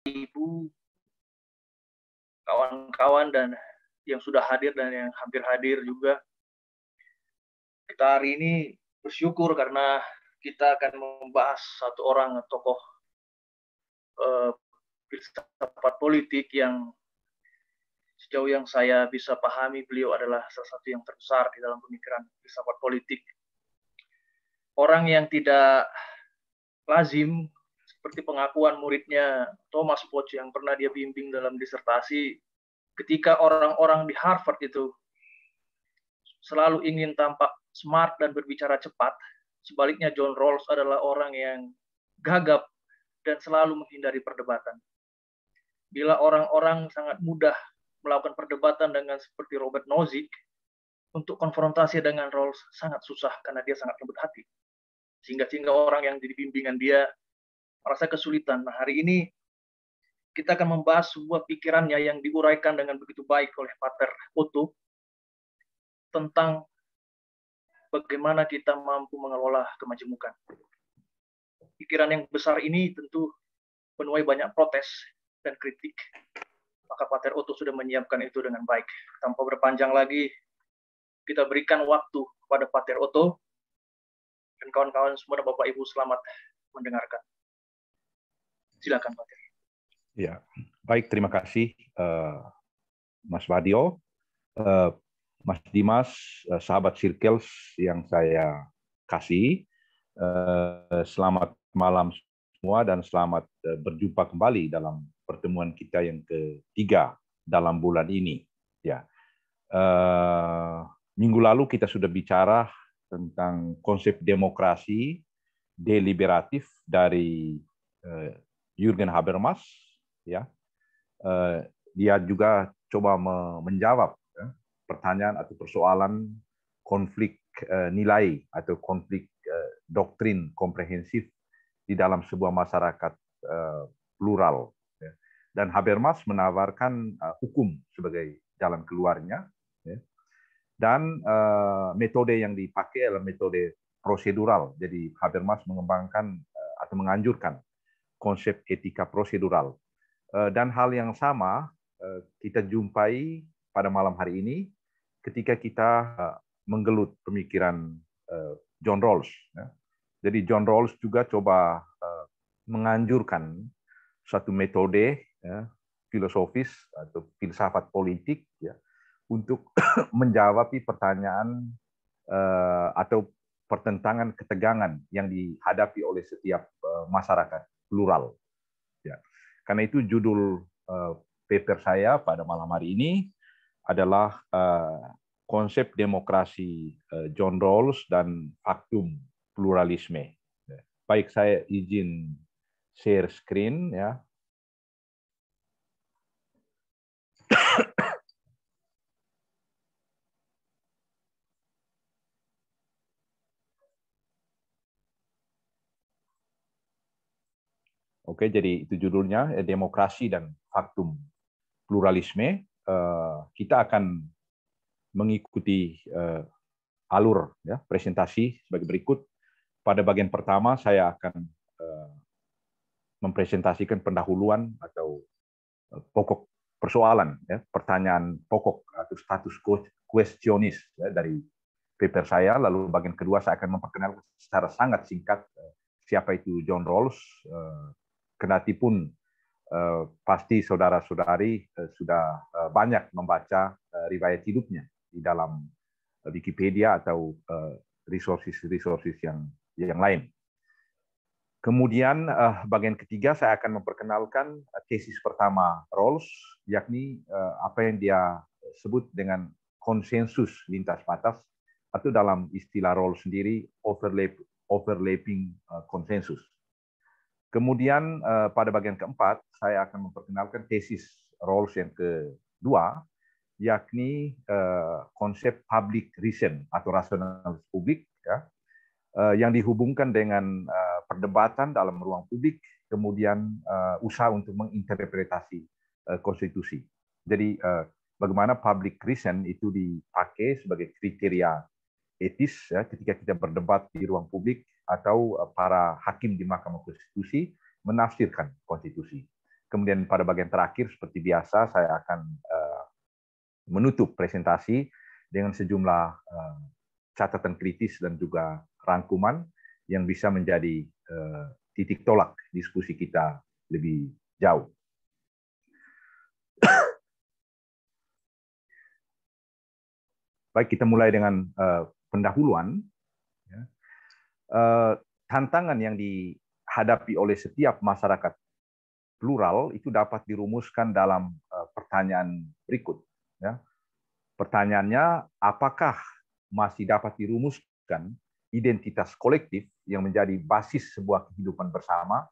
Ibu, kawan-kawan dan yang sudah hadir dan yang hampir hadir juga. Kita hari ini bersyukur karena kita akan membahas satu orang tokoh filsafat politik yang sejauh yang saya bisa pahami beliau adalah salah satu yang terbesar di dalam pemikiran filsafat politik. Orang yang tidak lazim seperti pengakuan muridnya Thomas Poch yang pernah dia bimbing dalam disertasi, ketika orang-orang di Harvard itu selalu ingin tampak smart dan berbicara cepat, sebaliknya John Rawls adalah orang yang gagap dan selalu menghindari perdebatan. Bila orang-orang sangat mudah melakukan perdebatan dengan seperti Robert Nozick, untuk konfrontasi dengan Rawls sangat susah karena dia sangat lembut hati. Sehingga orang yang di bimbingan dia merasa kesulitan. Nah, hari ini kita akan membahas sebuah pikirannya yang diuraikan dengan begitu baik oleh Pater Otto tentang bagaimana kita mampu mengelola kemajemukan. Pikiran yang besar ini tentu menuai banyak protes dan kritik. Maka Pater Otto sudah menyiapkan itu dengan baik. Tanpa berpanjang lagi, kita berikan waktu kepada Pater Otto dan kawan-kawan semua dan Bapak Ibu selamat mendengarkan. Silakan Pater. Ya, baik, terima kasih Mas Badio, Mas Dimas, sahabat Circles yang saya kasih. Selamat malam semua dan selamat berjumpa kembali dalam pertemuan kita yang ketiga dalam bulan ini. Ya, minggu lalu kita sudah bicara tentang konsep demokrasi deliberatif dari Jürgen Habermas. Ya, dia juga coba menjawab pertanyaan atau persoalan konflik nilai atau konflik doktrin komprehensif di dalam sebuah masyarakat plural. Dan Habermas menawarkan hukum sebagai jalan keluarnya. Dan metode yang dipakai adalah metode prosedural. Jadi Habermas mengembangkan atau menganjurkan konsep etika prosedural. Dan hal yang sama kita jumpai pada malam hari ini ketika kita menggelut pemikiran John Rawls. Jadi John Rawls juga coba menganjurkan satu metode filosofis atau filsafat politik untuk menjawab pertanyaan atau pertentangan ketegangan yang dihadapi oleh setiap masyarakat plural. Karena itu judul paper saya pada malam hari ini adalah konsep demokrasi John Rawls dan faktum pluralisme. Baik, saya izin share screen ya. Oke, jadi itu judulnya, demokrasi dan faktum pluralisme. Kita akan mengikuti alur presentasi sebagai berikut. Pada bagian pertama, saya akan mempresentasikan pendahuluan atau pokok persoalan, pertanyaan pokok atau status questionis dari paper saya. Lalu bagian kedua, saya akan memperkenalkan secara sangat singkat siapa itu John Rawls. Kendati pun pasti saudara-saudari sudah banyak membaca riwayat hidupnya di dalam Wikipedia atau resources yang lain. Kemudian bagian ketiga saya akan memperkenalkan tesis pertama Rawls, yakni apa yang dia sebut dengan konsensus lintas batas atau dalam istilah Rawls sendiri overlapping konsensus. Kemudian pada bagian keempat, saya akan memperkenalkan tesis Rawls yang kedua, yakni konsep public reason atau rasionalitas publik, yang dihubungkan dengan perdebatan dalam ruang publik, kemudian usaha untuk menginterpretasi konstitusi. Jadi bagaimana public reason itu dipakai sebagai kriteria etis ketika kita berdebat di ruang publik atau para hakim di Mahkamah Konstitusi menafsirkan konstitusi. Kemudian pada bagian terakhir, seperti biasa, saya akan menutup presentasi dengan sejumlah catatan kritis dan juga rangkuman yang bisa menjadi titik tolak diskusi kita lebih jauh. Baik, kita mulai dengan pendahuluan. Tantangan yang dihadapi oleh setiap masyarakat plural itu dapat dirumuskan dalam pertanyaan berikut. Ya. Pertanyaannya, apakah masih dapat dirumuskan identitas kolektif yang menjadi basis sebuah kehidupan bersama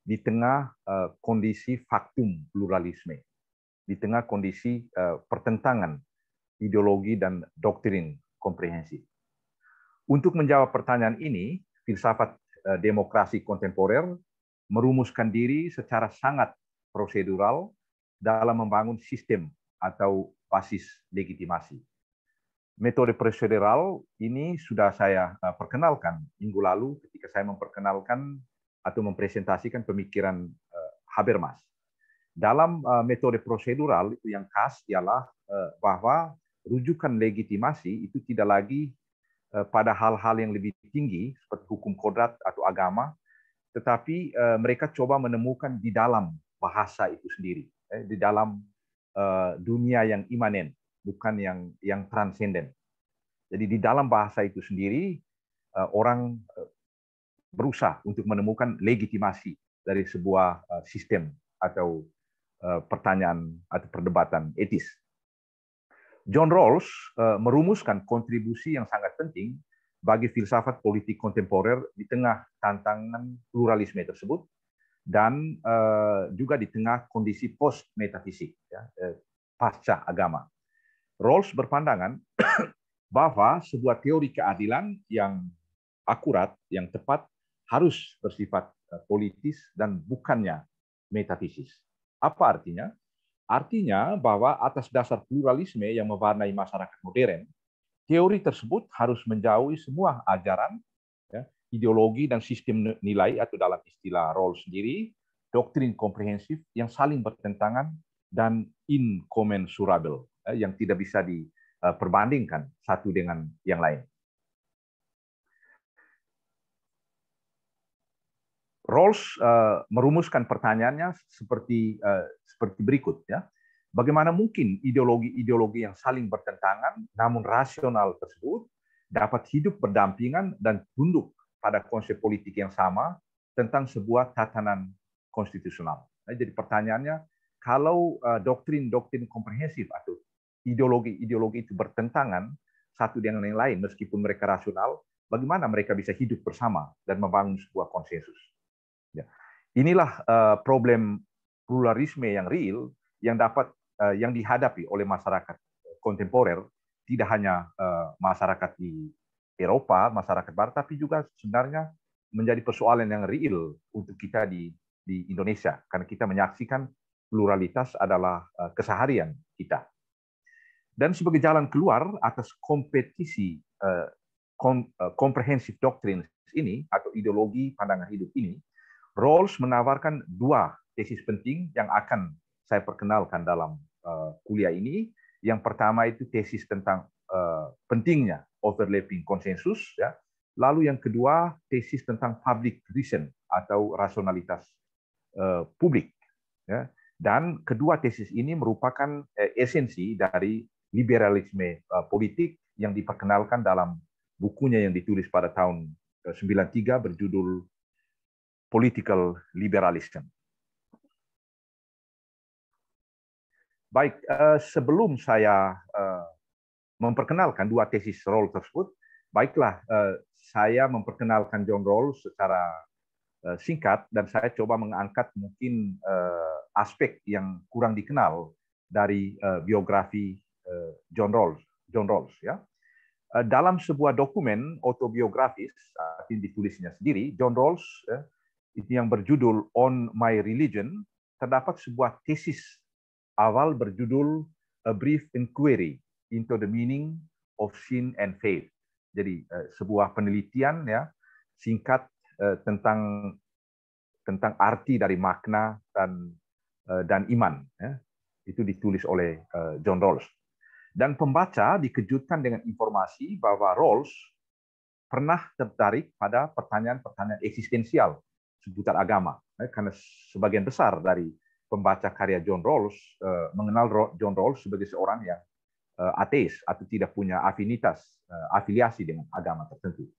di tengah kondisi faktum pluralisme, di tengah kondisi pertentangan ideologi dan doktrin komprehensif. Untuk menjawab pertanyaan ini, filsafat demokrasi kontemporer merumuskan diri secara sangat prosedural dalam membangun sistem atau basis legitimasi. Metode prosedural ini sudah saya perkenalkan minggu lalu ketika saya memperkenalkan atau mempresentasikan pemikiran Habermas. Dalam metode prosedural itu yang khas ialah bahwa rujukan legitimasi itu tidak lagi pada hal-hal yang lebih tinggi seperti hukum kodrat atau agama, tetapi mereka coba menemukan di dalam bahasa itu sendiri, di dalam dunia yang imanen, bukan yang transenden. Jadi di dalam bahasa itu sendiri orang berusaha untuk menemukan legitimasi dari sebuah sistem atau pertanyaan atau perdebatan etis. John Rawls merumuskan kontribusi yang sangat penting bagi filsafat politik kontemporer di tengah tantangan pluralisme tersebut dan juga di tengah kondisi post-metafisik, ya, pasca agama. Rawls berpandangan bahwa sebuah teori keadilan yang akurat, yang tepat, harus bersifat politis dan bukannya metafisis. Apa artinya? Artinya bahwa atas dasar pluralisme yang mewarnai masyarakat modern, teori tersebut harus menjauhi semua ajaran, ya, ideologi dan sistem nilai atau dalam istilah Rawls sendiri, doktrin komprehensif yang saling bertentangan dan incommensurable, yang tidak bisa diperbandingkan satu dengan yang lain. Rawls merumuskan pertanyaannya seperti berikut, ya. Bagaimana mungkin ideologi-ideologi yang saling bertentangan namun rasional tersebut dapat hidup berdampingan dan tunduk pada konsep politik yang sama tentang sebuah tatanan konstitusional. Jadi pertanyaannya, kalau doktrin-doktrin komprehensif atau ideologi-ideologi itu bertentangan satu dengan yang lain meskipun mereka rasional, bagaimana mereka bisa hidup bersama dan membangun sebuah konsensus? Ya. Inilah problem pluralisme yang real yang dihadapi oleh masyarakat kontemporer, tidak hanya masyarakat di Eropa, masyarakat Barat, tapi juga sebenarnya menjadi persoalan yang real untuk kita di Indonesia, karena kita menyaksikan pluralitas adalah keseharian kita. Dan sebagai jalan keluar atas kompetisi komprehensif doktrin ini atau ideologi pandangan hidup ini, Rawls menawarkan dua tesis penting yang akan saya perkenalkan dalam kuliah ini. Yang pertama itu tesis tentang pentingnya overlapping konsensus, ya. Lalu yang kedua tesis tentang public reason atau rasionalitas publik, ya. Dan kedua tesis ini merupakan esensi dari liberalisme politik yang diperkenalkan dalam bukunya yang ditulis pada tahun 93 berjudul Political Liberalism. Baik, sebelum saya memperkenalkan dua tesis Rawls tersebut, baiklah saya memperkenalkan John Rawls secara singkat dan saya coba mengangkat mungkin aspek yang kurang dikenal dari biografi John Rawls, ya. Dalam sebuah dokumen autobiografis yang ditulisnya sendiri, John Rawls itu yang berjudul On My Religion, terdapat sebuah tesis awal berjudul A Brief Inquiry into the Meaning of Sin and Faith. Jadi sebuah penelitian, ya, singkat tentang arti dari makna dan dan Iman. Ya. Itu ditulis oleh John Rawls. Dan pembaca dikejutkan dengan informasi bahwa Rawls pernah tertarik pada pertanyaan-pertanyaan eksistensial seputar agama. Karena sebagian besar dari pembaca karya John Rawls mengenal John Rawls sebagai seorang yang ateis atau tidak punya afiliasi dengan agama tertentu.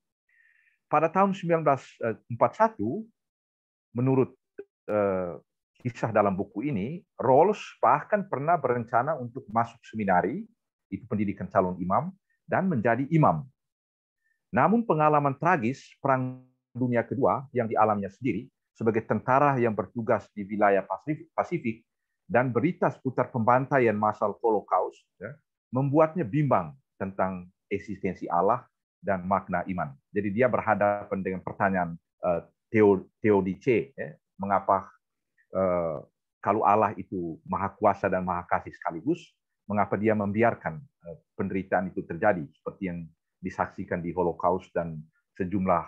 Pada tahun 1941, menurut kisah dalam buku ini, Rawls bahkan pernah berencana untuk masuk seminari, itu pendidikan calon imam, dan menjadi imam. Namun pengalaman tragis Perang Dunia Kedua yang dialaminya sendiri sebagai tentara yang bertugas di wilayah Pasifik dan berita seputar pembantaian massal Holocaust membuatnya bimbang tentang eksistensi Allah dan makna iman. Jadi dia berhadapan dengan pertanyaan Theodice, mengapa kalau Allah itu maha kuasa dan maha kasih sekaligus, mengapa dia membiarkan penderitaan itu terjadi seperti yang disaksikan di Holocaust dan sejumlah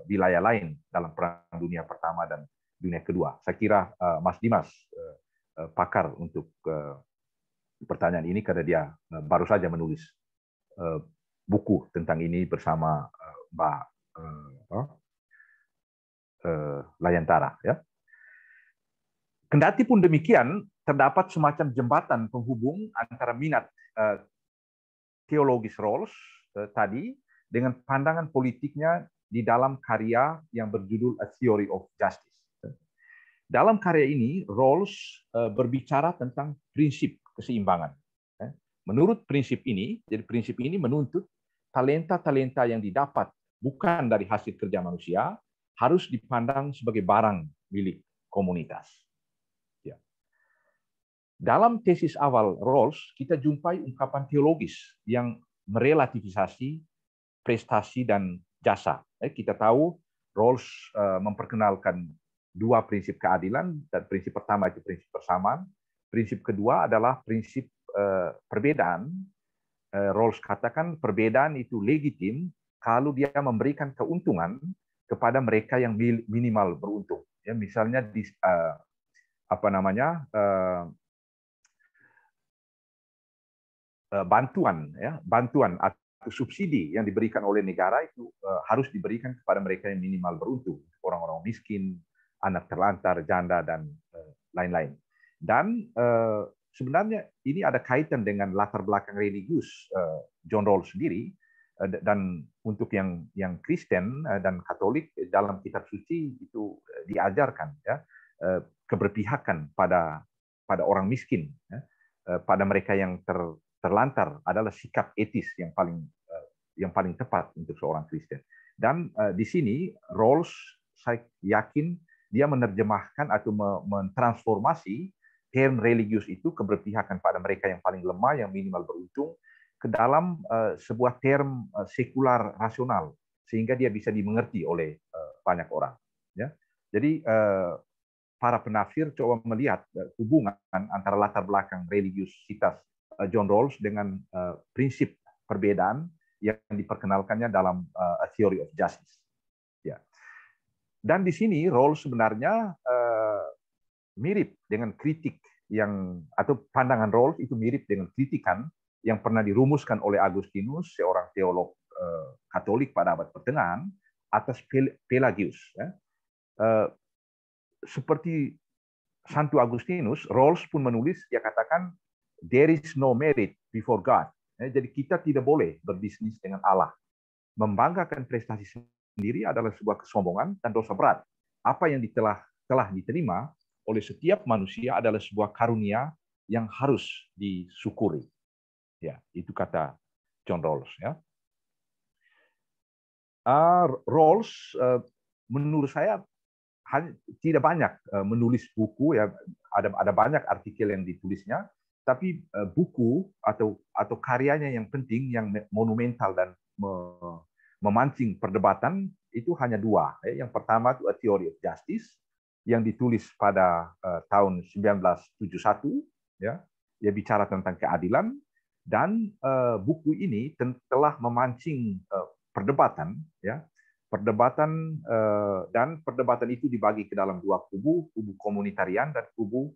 wilayah lain dalam Perang Dunia Pertama dan Dunia Kedua. Saya kira Mas Dimas pakar untuk pertanyaan ini karena dia baru saja menulis buku tentang ini bersama Mbak Layantara. Ya. Kendati pun demikian, terdapat semacam jembatan penghubung antara minat teologis Rawls tadi dengan pandangan politiknya di dalam karya yang berjudul A Theory of Justice. Dalam karya ini, Rawls berbicara tentang prinsip keseimbangan. Menurut prinsip ini, jadi prinsip ini menuntut talenta-talenta yang didapat bukan dari hasil kerja manusia harus dipandang sebagai barang milik komunitas. Ya. Dalam tesis awal Rawls, kita jumpai ungkapan teologis yang merelativisasi prestasi dan jasa. Kita tahu Rawls memperkenalkan dua prinsip keadilan, dan prinsip pertama itu prinsip persamaan. Prinsip kedua adalah prinsip perbedaan. Rawls katakan perbedaan itu legitim kalau dia memberikan keuntungan kepada mereka yang minimal beruntung. Ya, misalnya di bantuan atau subsidi yang diberikan oleh negara itu harus diberikan kepada mereka yang minimal beruntung, orang-orang miskin, anak terlantar, janda, dan lain-lain. Dan sebenarnya ini ada kaitan dengan latar belakang religius John Rawls sendiri, dan untuk yang Kristen dan Katolik dalam kitab suci itu diajarkan ya keberpihakan pada orang miskin, ya, pada mereka yang terlantar adalah sikap etis yang paling tepat untuk seorang Kristen. Dan di sini Rawls, saya yakin dia menerjemahkan atau mentransformasi term religius itu, keberpihakan pada mereka yang paling lemah, yang minimal beruntung, ke dalam sebuah term sekular rasional sehingga dia bisa dimengerti oleh banyak orang. Ya, jadi para penafsir coba melihat hubungan antara latar belakang religiusitas John Rawls dengan prinsip perbedaan yang diperkenalkannya dalam A Theory of Justice. Ya. Dan di sini Rawls sebenarnya mirip dengan kritik atau pandangan Rawls itu mirip dengan kritikan yang pernah dirumuskan oleh Agustinus, seorang teolog Katolik pada abad pertengahan, atas Pelagius. Ya. Seperti Santo Agustinus, Rawls pun menulis, dia katakan, there is no merit before God. Ya, jadi kita tidak boleh berbisnis dengan Allah. Membanggakan prestasi sendiri adalah sebuah kesombongan dan dosa berat. Apa yang telah diterima oleh setiap manusia adalah sebuah karunia yang harus disyukuri. Ya, itu kata John Rawls. Ya. Rawls menurut saya tidak banyak menulis buku, ya, ada banyak artikel yang ditulisnya, tapi buku atau karyanya yang penting, yang monumental dan memancing perdebatan itu hanya dua. Yang pertama itu A Theory of Justice yang ditulis pada tahun 1971, ya, dia bicara tentang keadilan, dan buku ini telah memancing perdebatan, ya, dan perdebatan itu dibagi ke dalam dua kubu komunitarian dan kubu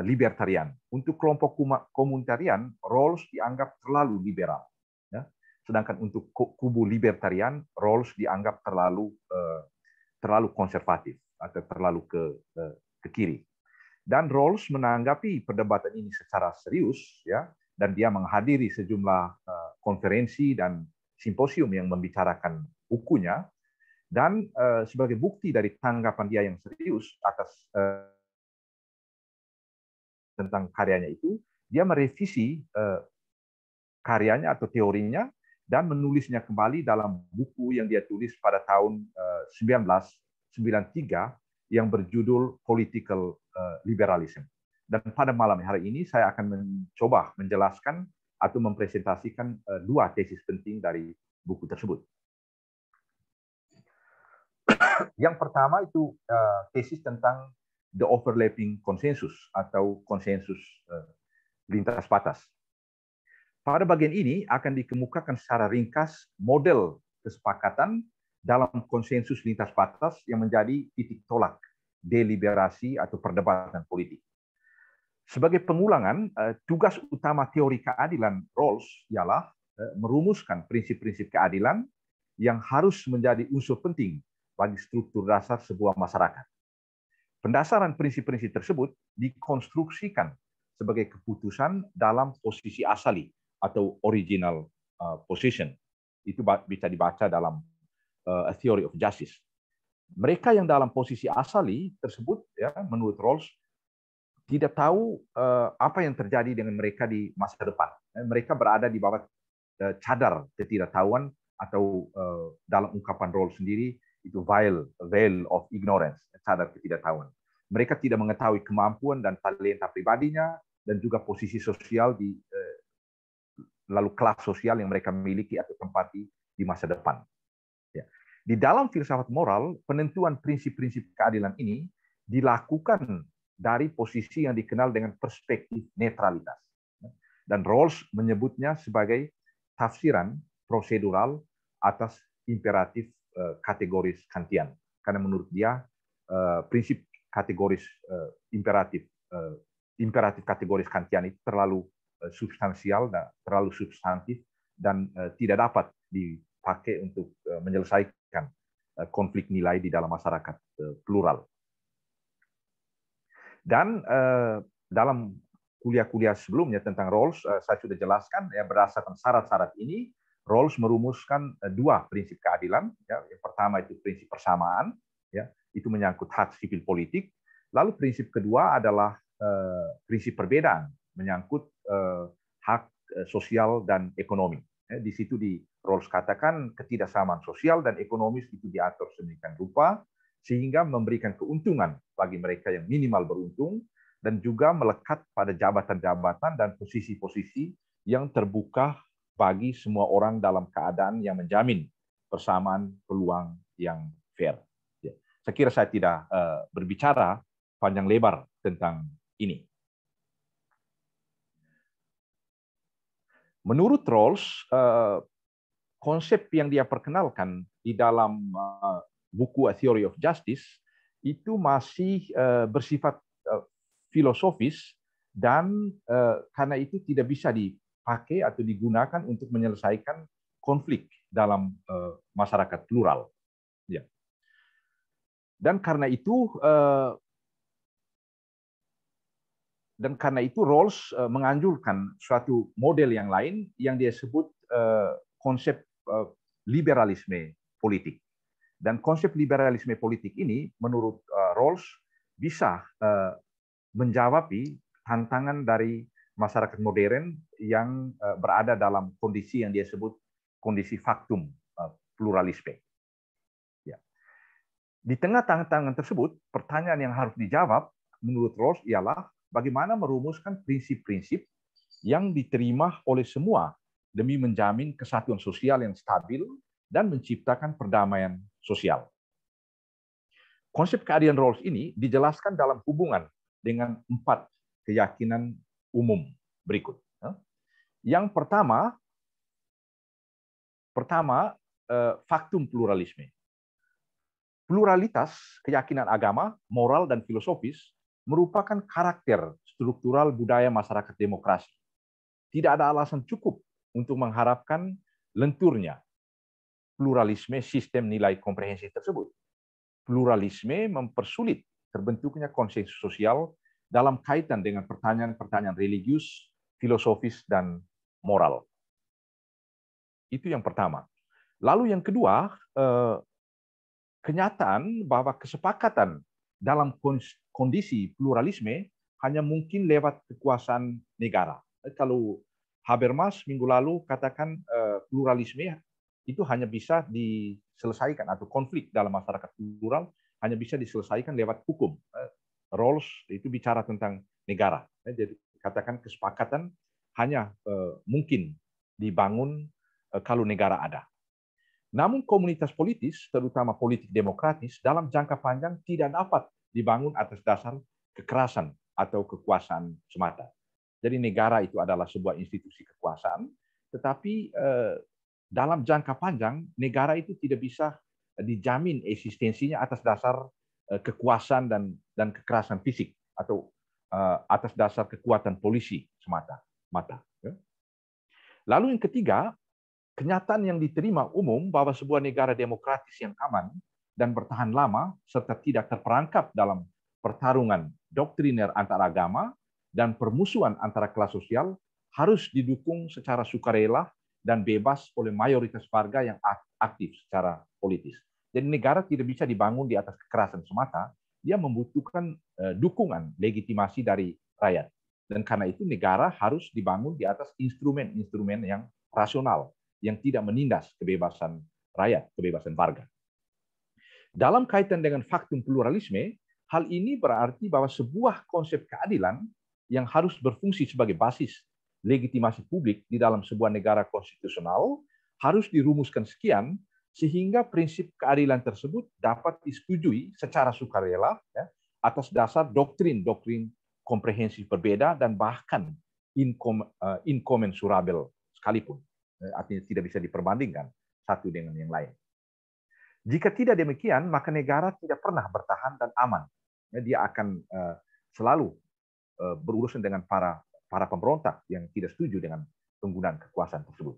libertarian. Untuk kelompok komunitarian, Rawls dianggap terlalu liberal. Ya. Sedangkan untuk kubu libertarian, Rawls dianggap terlalu konservatif atau terlalu ke kiri. Dan Rawls menanggapi perdebatan ini secara serius, ya, dan dia menghadiri sejumlah konferensi dan simposium yang membicarakan bukunya. Dan sebagai bukti dari tanggapan dia yang serius atas tentang karyanya itu, dia merevisi karyanya atau teorinya dan menulisnya kembali dalam buku yang dia tulis pada tahun 1993 yang berjudul Political Liberalism. Dan pada malam hari ini saya akan mencoba menjelaskan atau mempresentasikan dua tesis penting dari buku tersebut. Yang pertama itu tesis tentang the overlapping consensus atau konsensus lintas batas. Pada bagian ini akan dikemukakan secara ringkas model kesepakatan dalam konsensus lintas batas yang menjadi titik tolak deliberasi atau perdebatan politik. Sebagai pengulangan, tugas utama teori keadilan Rawls ialah merumuskan prinsip-prinsip keadilan yang harus menjadi unsur penting bagi struktur dasar sebuah masyarakat. Pendasaran prinsip-prinsip tersebut dikonstruksikan sebagai keputusan dalam posisi asali atau original position. Itu bisa dibaca dalam A Theory of Justice. Mereka yang dalam posisi asali tersebut, ya, menurut Rawls, tidak tahu apa yang terjadi dengan mereka di masa depan. Mereka berada di bawah cadar ketidaktahuan atau dalam ungkapan Rawls sendiri, itu veil of ignorance, cadar ketidaktahuan. Mereka tidak mengetahui kemampuan dan talenta pribadinya dan juga posisi sosial lalu kelas sosial yang mereka miliki atau tempati di masa depan. Ya. Di dalam filsafat moral, penentuan prinsip-prinsip keadilan ini dilakukan dari posisi yang dikenal dengan perspektif netralitas. Dan Rawls menyebutnya sebagai tafsiran prosedural atas imperatif kategoris Kantian. Karena menurut dia prinsip kategoris imperatif kategoris Kantian itu terlalu substansial dan terlalu substantif dan tidak dapat dipakai untuk menyelesaikan konflik nilai di dalam masyarakat plural. Dan dalam kuliah-kuliah sebelumnya tentang Rawls, saya sudah jelaskan ya, berdasarkan syarat-syarat ini Rawls merumuskan dua prinsip keadilan. Ya. Yang pertama itu prinsip persamaan, ya, itu menyangkut hak sipil politik. Lalu prinsip kedua adalah prinsip perbedaan, menyangkut hak sosial dan ekonomi. Di situ di Rawls katakan ketidaksamaan sosial dan ekonomis itu diatur sedemikian rupa sehingga memberikan keuntungan bagi mereka yang minimal beruntung dan juga melekat pada jabatan-jabatan dan posisi-posisi yang terbuka bagi semua orang dalam keadaan yang menjamin persamaan peluang yang fair. Ya. Saya kira saya tidak berbicara panjang lebar tentang ini. Menurut Rawls, konsep yang dia perkenalkan di dalam buku A Theory of Justice itu masih bersifat filosofis dan karena itu tidak bisa dipakai atau digunakan untuk menyelesaikan konflik dalam masyarakat plural. Ya. Dan karena itu Rawls menganjurkan suatu model yang lain yang dia sebut konsep liberalisme politik. Dan konsep liberalisme politik ini menurut Rawls bisa menjawab tantangan dari masyarakat modern yang berada dalam kondisi yang dia sebut kondisi faktum pluralisme. Ya. Di tengah tantangan tersebut, pertanyaan yang harus dijawab menurut Rawls ialah bagaimana merumuskan prinsip-prinsip yang diterima oleh semua demi menjamin kesatuan sosial yang stabil dan menciptakan perdamaian sosial. Konsep keadilan Rawls ini dijelaskan dalam hubungan dengan 4 keyakinan umum berikut. Yang pertama faktum pluralisme. Pluralitas keyakinan agama, moral, dan filosofis merupakan karakter struktural budaya masyarakat demokrasi. Tidak ada alasan cukup untuk mengharapkan lenturnya pluralisme sistem nilai komprehensif tersebut. Pluralisme mempersulit terbentuknya konsensus sosial dalam kaitan dengan pertanyaan-pertanyaan religius, filosofis, dan moral. Itu yang pertama. Lalu yang kedua, kenyataan bahwa kesepakatan dalam kondisi pluralisme hanya mungkin lewat kekuasaan negara. Kalau Habermas minggu lalu katakan pluralisme itu hanya bisa diselesaikan, atau konflik dalam masyarakat plural hanya bisa diselesaikan lewat hukum. Rawls itu bicara tentang negara. Jadi katakan kesepakatan hanya mungkin dibangun kalau negara ada. Namun komunitas politis, terutama politik demokratis, dalam jangka panjang tidak dapat dibangun atas dasar kekerasan atau kekuasaan semata. Jadi negara itu adalah sebuah institusi kekuasaan, tetapi dalam jangka panjang negara itu tidak bisa dijamin eksistensinya atas dasar kekuasaan dan kekerasan fisik atau atas dasar kekuatan polisi semata. Lalu yang ketiga, kenyataan yang diterima umum bahwa sebuah negara demokratis yang aman dan bertahan lama serta tidak terperangkap dalam pertarungan doktriner antar agama dan permusuhan antara kelas sosial harus didukung secara sukarela dan bebas oleh mayoritas warga yang aktif secara politis. Jadi negara tidak bisa dibangun di atas kekerasan semata, dia membutuhkan dukungan legitimasi dari rakyat. Dan karena itu negara harus dibangun di atas instrumen-instrumen yang rasional, yang tidak menindas kebebasan rakyat, kebebasan warga. Dalam kaitan dengan faktum pluralisme, hal ini berarti bahwa sebuah konsep keadilan yang harus berfungsi sebagai basis legitimasi publik di dalam sebuah negara konstitusional harus dirumuskan sekian sehingga prinsip keadilan tersebut dapat disetujui secara sukarela atas dasar doktrin-doktrin komprehensif berbeda dan bahkan inkommensurabel sekalipun. Artinya tidak bisa diperbandingkan satu dengan yang lain. Jika tidak demikian, maka negara tidak pernah bertahan dan aman. Dia akan selalu berurusan dengan para pemberontak yang tidak setuju dengan penggunaan kekuasaan tersebut.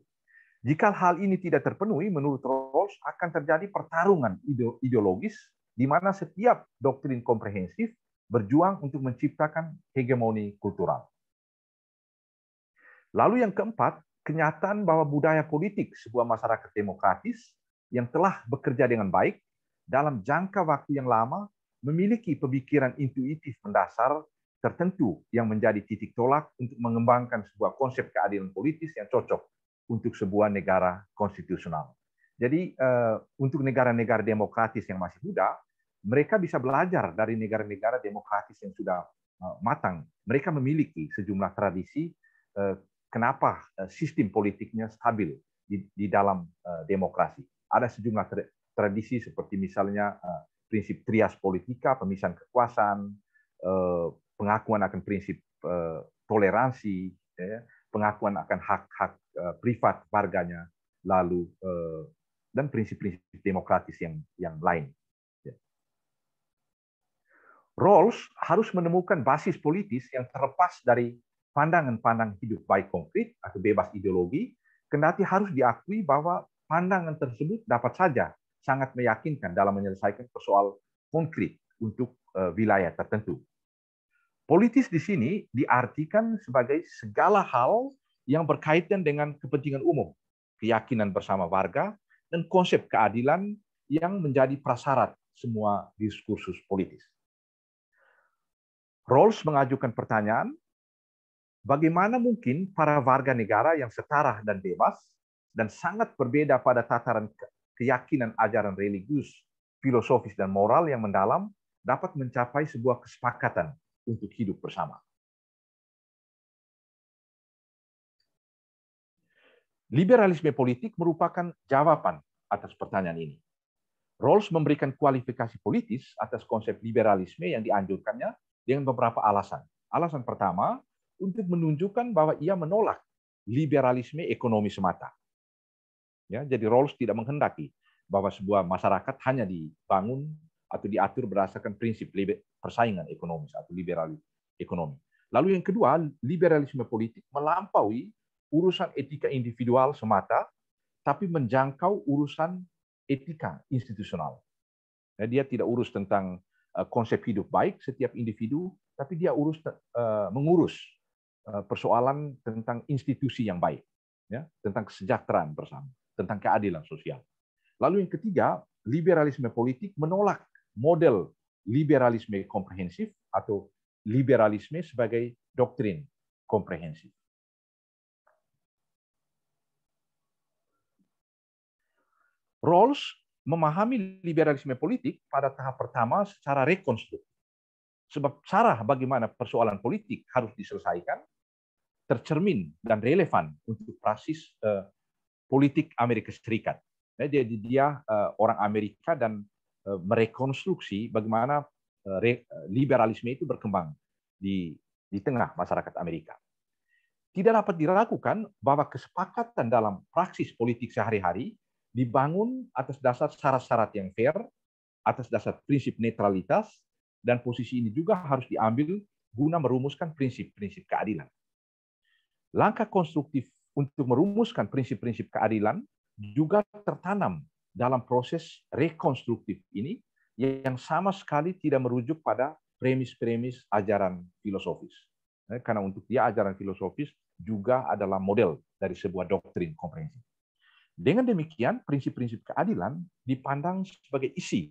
Jika hal ini tidak terpenuhi, menurut Rawls akan terjadi pertarungan ideologis di mana setiap doktrin komprehensif berjuang untuk menciptakan hegemoni kultural. Lalu yang keempat, kenyataan bahwa budaya politik sebuah masyarakat demokratis yang telah bekerja dengan baik dalam jangka waktu yang lama memiliki pemikiran intuitif mendasar tertentu yang menjadi titik tolak untuk mengembangkan sebuah konsep keadilan politis yang cocok untuk sebuah negara konstitusional. Jadi untuk negara-negara demokratis yang masih muda, mereka bisa belajar dari negara-negara demokratis yang sudah matang. Mereka memiliki sejumlah tradisi kenapa sistem politiknya stabil di dalam demokrasi. Ada sejumlah tradisi seperti misalnya prinsip trias politika, pemisahan kekuasaan, pengakuan akan prinsip toleransi, pengakuan akan hak-hak privat warganya, lalu dan prinsip-prinsip demokratis yang lain. Rawls harus menemukan basis politis yang terlepas dari pandangan-pandangan hidup baik konkret atau bebas ideologi, kendati harus diakui bahwa pandangan tersebut dapat saja sangat meyakinkan dalam menyelesaikan persoalan konkret untuk wilayah tertentu. Politis di sini diartikan sebagai segala hal yang berkaitan dengan kepentingan umum, keyakinan bersama warga, dan konsep keadilan yang menjadi prasyarat semua diskursus politis. Rawls mengajukan pertanyaan, bagaimana mungkin para warga negara yang setara dan bebas dan sangat berbeda pada tataran keyakinan ajaran religius, filosofis, dan moral yang mendalam dapat mencapai sebuah kesepakatan untuk hidup bersama. Liberalisme politik merupakan jawaban atas pertanyaan ini. Rawls memberikan kualifikasi politis atas konsep liberalisme yang dianjurkannya dengan beberapa alasan. Alasan pertama, untuk menunjukkan bahwa ia menolak liberalisme ekonomi semata. Ya, jadi Rawls tidak menghendaki bahwa sebuah masyarakat hanya dibangun atau diatur berdasarkan prinsip persaingan ekonomis atau liberal ekonomi. Lalu yang kedua, liberalisme politik melampaui urusan etika individual semata, tapi menjangkau urusan etika institusional. Dia tidak urus tentang konsep hidup baik setiap individu, tapi dia mengurus persoalan tentang institusi yang baik, ya, tentang kesejahteraan bersama, tentang keadilan sosial. Lalu yang ketiga, liberalisme politik menolak model liberalisme komprehensif atau liberalisme sebagai doktrin komprehensif. Rawls memahami liberalisme politik pada tahap pertama secara rekonstruktif. Sebab cara bagaimana persoalan politik harus diselesaikan tercermin dan relevan untuk praksis politik Amerika Serikat. Jadi dia orang Amerika dan merekonstruksi bagaimana liberalisme itu berkembang di tengah masyarakat Amerika. Tidak dapat diragukan bahwa kesepakatan dalam praksis politik sehari-hari dibangun atas dasar syarat-syarat yang fair, atas dasar prinsip netralitas, dan posisi ini juga harus diambil guna merumuskan prinsip-prinsip keadilan. Langkah konstruktif untuk merumuskan prinsip-prinsip keadilan juga tertanam dalam proses rekonstruktif ini yang sama sekali tidak merujuk pada premis-premis ajaran filosofis. Karena untuk dia ajaran filosofis juga adalah model dari sebuah doktrin komprehensif. Dengan demikian, prinsip-prinsip keadilan dipandang sebagai isi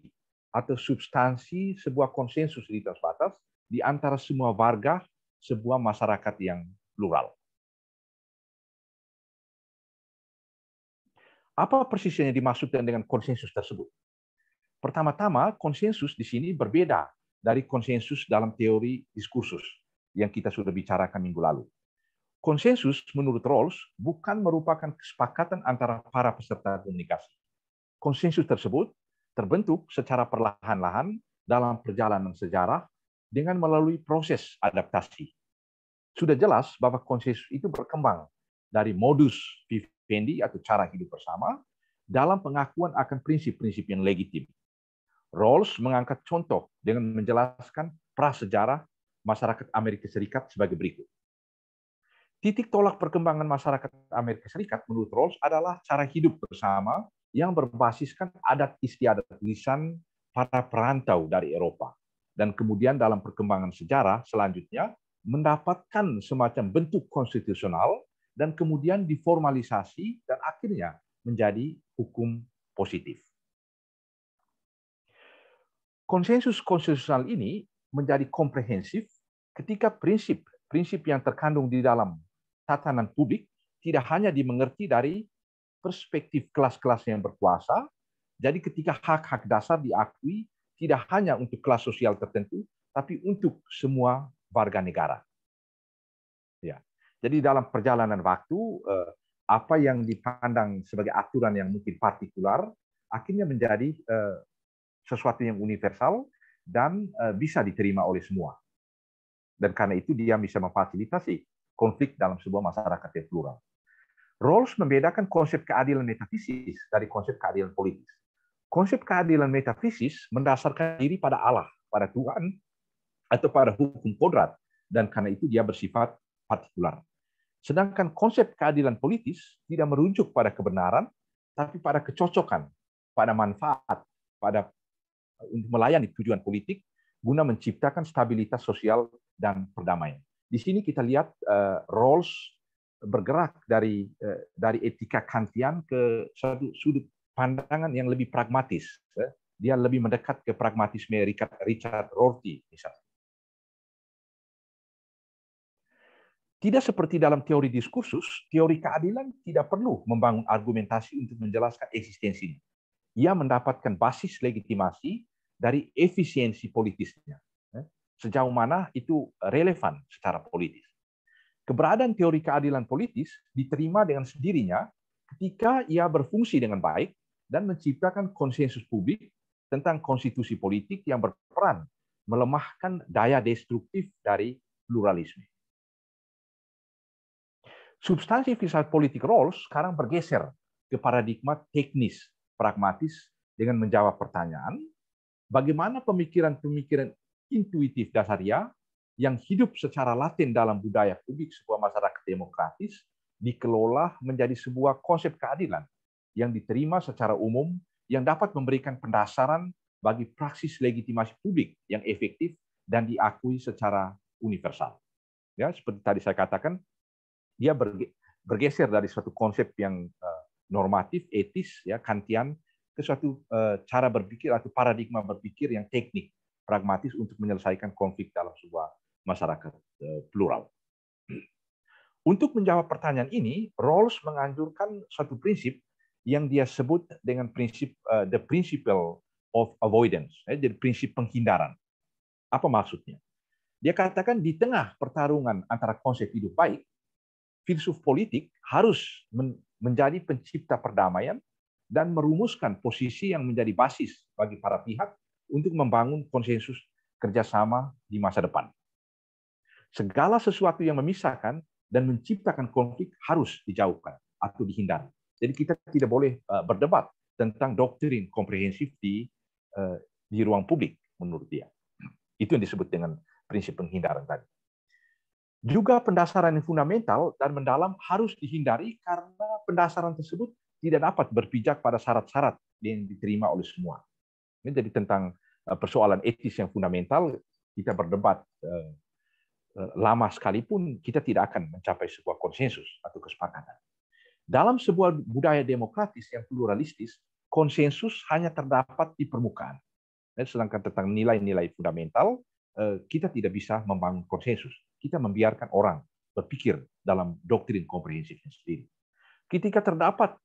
atau substansi sebuah konsensus lintas batas di antara semua warga sebuah masyarakat yang plural. Apa persisnya dimaksudkan dengan konsensus tersebut? Pertama-tama, konsensus di sini berbeda dari konsensus dalam teori diskursus yang kita sudah bicarakan minggu lalu. Konsensus menurut Rawls bukan merupakan kesepakatan antara para peserta komunikasi. Konsensus tersebut terbentuk secara perlahan-lahan dalam perjalanan sejarah dengan melalui proses adaptasi. Sudah jelas bahwa konsensus itu berkembang dari modus vivendi atau cara hidup bersama dalam pengakuan akan prinsip-prinsip yang legitim. Rawls mengangkat contoh dengan menjelaskan prasejarah masyarakat Amerika Serikat sebagai berikut. Titik tolak perkembangan masyarakat Amerika Serikat menurut Rawls adalah cara hidup bersama yang berbasiskan adat istiadat lisan para perantau dari Eropa. Dan kemudian dalam perkembangan sejarah selanjutnya mendapatkan semacam bentuk konstitusional dan kemudian diformalisasi dan akhirnya menjadi hukum positif. Konsensus konstitusional ini menjadi komprehensif ketika prinsip yang terkandung di dalam tatanan publik tidak hanya dimengerti dari perspektif kelas-kelas yang berkuasa, jadi ketika hak-hak dasar diakui tidak hanya untuk kelas sosial tertentu, tapi untuk semua warga negara. Ya. Jadi dalam perjalanan waktu, apa yang dipandang sebagai aturan yang mungkin partikular, akhirnya menjadi sesuatu yang universal dan bisa diterima oleh semua. Dan karena itu dia bisa memfasilitasi konflik dalam sebuah masyarakat yang plural. Rawls membedakan konsep keadilan metafisis dari konsep keadilan politis. Konsep keadilan metafisis mendasarkan diri pada Allah, pada Tuhan, atau pada hukum kodrat, dan karena itu dia bersifat partikular. Sedangkan konsep keadilan politis tidak merujuk pada kebenaran, tapi pada kecocokan, pada manfaat, pada untuk melayani tujuan politik guna menciptakan stabilitas sosial dan perdamaian. Di sini kita lihat Rawls bergerak dari etika Kantian ke satu sudut pandangan yang lebih pragmatis. Dia lebih mendekat ke pragmatisme Richard Rorty misalnya. Tidak seperti dalam teori diskursus, teori keadilan tidak perlu membangun argumentasi untuk menjelaskan eksistensinya. Ia mendapatkan basis legitimasi dari efisiensi politisnya. Sejauh mana itu relevan secara politis. Keberadaan teori keadilan politis diterima dengan sendirinya ketika ia berfungsi dengan baik dan menciptakan konsensus publik tentang konstitusi politik yang berperan melemahkan daya destruktif dari pluralisme. Substansi filsafat politik Rawls sekarang bergeser ke paradigma teknis, pragmatis dengan menjawab pertanyaan, bagaimana pemikiran-pemikiran intuitif dasaria yang hidup secara laten dalam budaya publik sebuah masyarakat demokratis dikelola menjadi sebuah konsep keadilan yang diterima secara umum yang dapat memberikan pendasaran bagi praksis legitimasi publik yang efektif dan diakui secara universal. Ya, seperti tadi saya katakan, dia bergeser dari suatu konsep yang normatif, etis, ya, Kantian, ke suatu cara berpikir atau paradigma berpikir yang teknik, pragmatis untuk menyelesaikan konflik dalam sebuah masyarakat plural. Untuk menjawab pertanyaan ini, Rawls menganjurkan suatu prinsip yang dia sebut dengan prinsip the principle of avoidance, jadi prinsip penghindaran. Apa maksudnya? Dia katakan di tengah pertarungan antara konsep hidup baik, filsuf politik harus menjadi pencipta perdamaian dan merumuskan posisi yang menjadi basis bagi para pihak untuk membangun konsensus kerjasama di masa depan. Segala sesuatu yang memisahkan dan menciptakan konflik harus dijauhkan atau dihindari. Jadi kita tidak boleh berdebat tentang doktrin komprehensif di ruang publik menurut dia. Itu yang disebut dengan prinsip penghindaran tadi. Juga pendasaran yang fundamental dan mendalam harus dihindari karena pendasaran tersebut tidak dapat berpijak pada syarat-syarat yang diterima oleh semua. Ini jadi tentang persoalan etis yang fundamental, kita berdebat lama sekalipun kita tidak akan mencapai sebuah konsensus atau kesepakatan. Dalam sebuah budaya demokratis yang pluralistis, konsensus hanya terdapat di permukaan. Sedangkan tentang nilai-nilai fundamental, kita tidak bisa membangun konsensus. Kita membiarkan orang berpikir dalam doktrin komprehensifnya sendiri. Ketika terdapat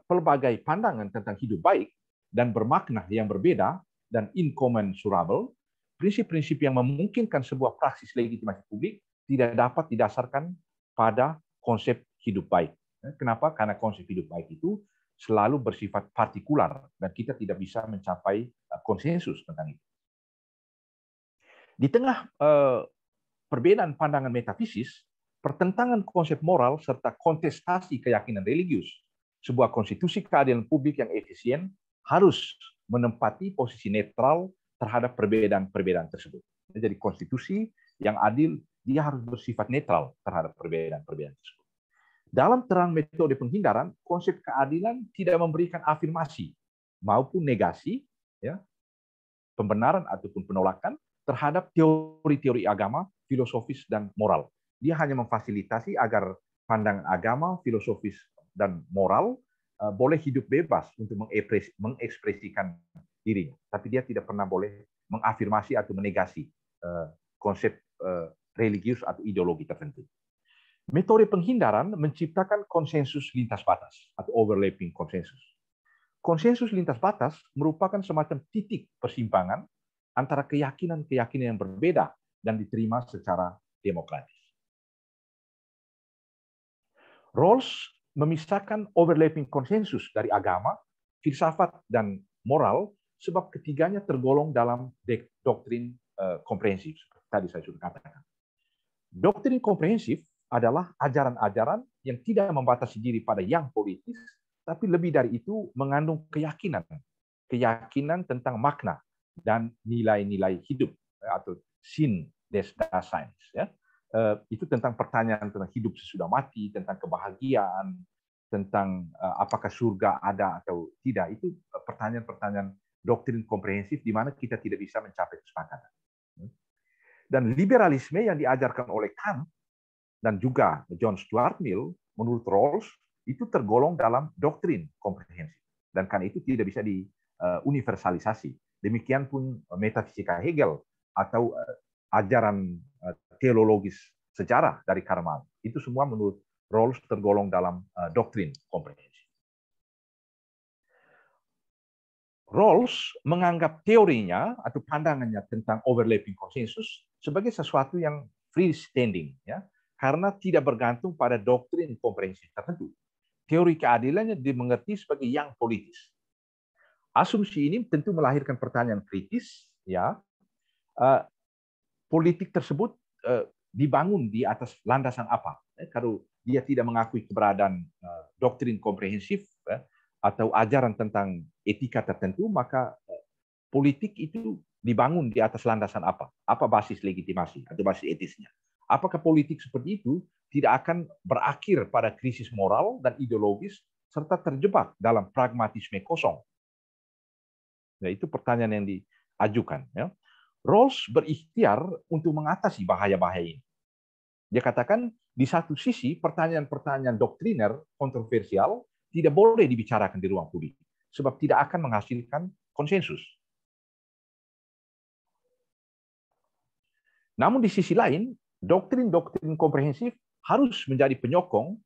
pelbagai pandangan tentang hidup baik dan bermakna yang berbeda dan incommensurable, prinsip-prinsip yang memungkinkan sebuah praksis legitimasi publik tidak dapat didasarkan pada konsep hidup baik. Kenapa? Karena konsep hidup baik itu selalu bersifat partikular dan kita tidak bisa mencapai konsensus tentang itu. Di tengah perbedaan pandangan metafisis, pertentangan konsep moral serta kontestasi keyakinan religius, sebuah konstitusi keadilan publik yang efisien harus menempati posisi netral terhadap perbedaan-perbedaan tersebut. Jadi konstitusi yang adil, dia harus bersifat netral terhadap perbedaan-perbedaan tersebut. Dalam terang metode penghindaran, konsep keadilan tidak memberikan afirmasi maupun negasi, ya, pembenaran ataupun penolakan terhadap teori-teori agama, filosofis, dan moral. Dia hanya memfasilitasi agar pandangan agama, filosofis, dan moral boleh hidup bebas untuk mengekspresikan dirinya. Tapi dia tidak pernah boleh mengafirmasi atau menegasi konsep religius atau ideologi tertentu. Metode penghindaran menciptakan konsensus lintas batas atau overlapping konsensus. Konsensus lintas batas merupakan semacam titik persimpangan antara keyakinan-keyakinan yang berbeda dan diterima secara demokratis. Rawls memisahkan overlapping konsensus dari agama, filsafat, dan moral sebab ketiganya tergolong dalam doktrin komprehensif. Tadi saya sudah katakan. Doktrin komprehensif adalah ajaran-ajaran yang tidak membatasi diri pada yang politis, tapi lebih dari itu mengandung keyakinan tentang makna dan nilai-nilai hidup atau Sinn des Daseins, ya. Itu tentang pertanyaan tentang hidup sesudah mati, tentang kebahagiaan, tentang apakah surga ada atau tidak. Itu pertanyaan-pertanyaan doktrin komprehensif di mana kita tidak bisa mencapai kesepakatan. Dan liberalisme yang diajarkan oleh Kant dan juga John Stuart Mill menurut Rawls itu tergolong dalam doktrin komprehensif. Dan karena itu tidak bisa diuniversalisasi. Demikian pun metafisika Hegel atau ajaran teologis sejarah dari Karl Marx. Itu semua menurut Rawls tergolong dalam doktrin komprehensif. Rawls menganggap teorinya atau pandangannya tentang overlapping konsensus sebagai sesuatu yang freestanding, ya, karena tidak bergantung pada doktrin komprehensif tertentu. Teori keadilannya dimengerti sebagai yang politis. Asumsi ini tentu melahirkan pertanyaan kritis, ya. Politik tersebut dibangun di atas landasan apa? Kalau dia tidak mengakui keberadaan doktrin komprehensif atau ajaran tentang etika tertentu, maka politik itu dibangun di atas landasan apa? Apa basis legitimasi atau basis etisnya? Apakah politik seperti itu tidak akan berakhir pada krisis moral dan ideologis serta terjebak dalam pragmatisme kosong? Nah, itu pertanyaan yang diajukan. Ya. Rawls berikhtiar untuk mengatasi bahaya-bahaya ini. Dia katakan, di satu sisi, pertanyaan-pertanyaan doktriner kontroversial tidak boleh dibicarakan di ruang publik, sebab tidak akan menghasilkan konsensus. Namun di sisi lain, doktrin-doktrin komprehensif harus menjadi penyokong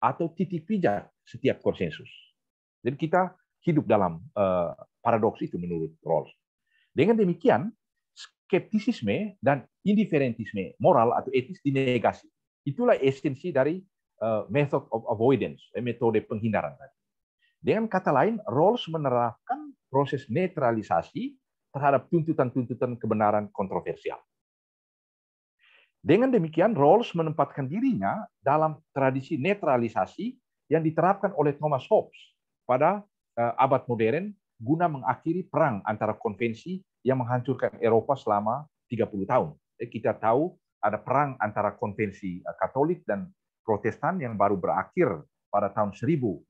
atau titik pijak setiap konsensus. Jadi kita hidup dalam paradoks itu menurut Rawls. Dengan demikian, skeptisisme dan indiferentisme moral atau etis dinegasi. Itulah esensi dari method of avoidance, metode penghindaran. Dengan kata lain, Rawls menerapkan proses netralisasi terhadap tuntutan-tuntutan kebenaran kontroversial. Dengan demikian, Rawls menempatkan dirinya dalam tradisi netralisasi yang diterapkan oleh Thomas Hobbes pada abad modern guna mengakhiri perang antara konvensi yang menghancurkan Eropa selama 30 tahun. Kita tahu ada perang antara konvensi Katolik dan Protestan yang baru berakhir pada tahun 1648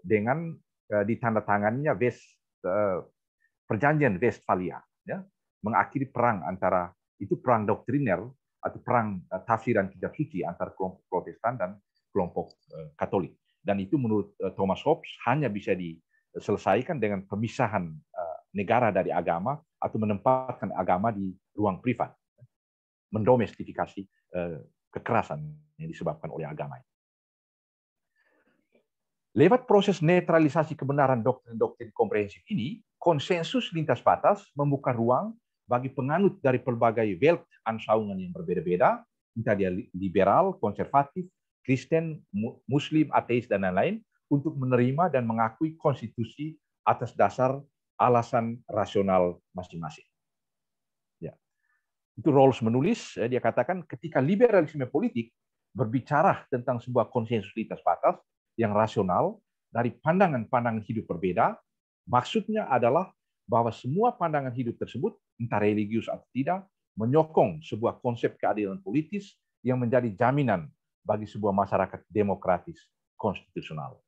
dengan ditandatanganinya perjanjian Westphalia, ya, mengakhiri perang antara itu perang doktriner atau perang tafsiran kitab suci antara kelompok Protestan dan kelompok Katolik. Dan itu menurut Thomas Hobbes hanya bisa diselesaikan dengan pemisahan negara dari agama atau menempatkan agama di ruang privat, mendomestifikasi kekerasan yang disebabkan oleh agama. Lewat proses netralisasi kebenaran doktrin-doktrin komprehensif ini, konsensus lintas batas membuka ruang bagi penganut dari pelbagai Weltanschauungen yang berbeda-beda, entah dia liberal, konservatif, Kristen, Muslim, ateis, dan lain-lain, untuk menerima dan mengakui konstitusi atas dasar alasan rasional masing-masing. Ya. Itu Rawls menulis, dia katakan ketika liberalisme politik berbicara tentang sebuah konsensus lintas batas yang rasional dari pandangan-pandangan hidup berbeda, maksudnya adalah bahwa semua pandangan hidup tersebut, entah religius atau tidak, menyokong sebuah konsep keadilan politis yang menjadi jaminan bagi sebuah masyarakat demokratis konstitusional.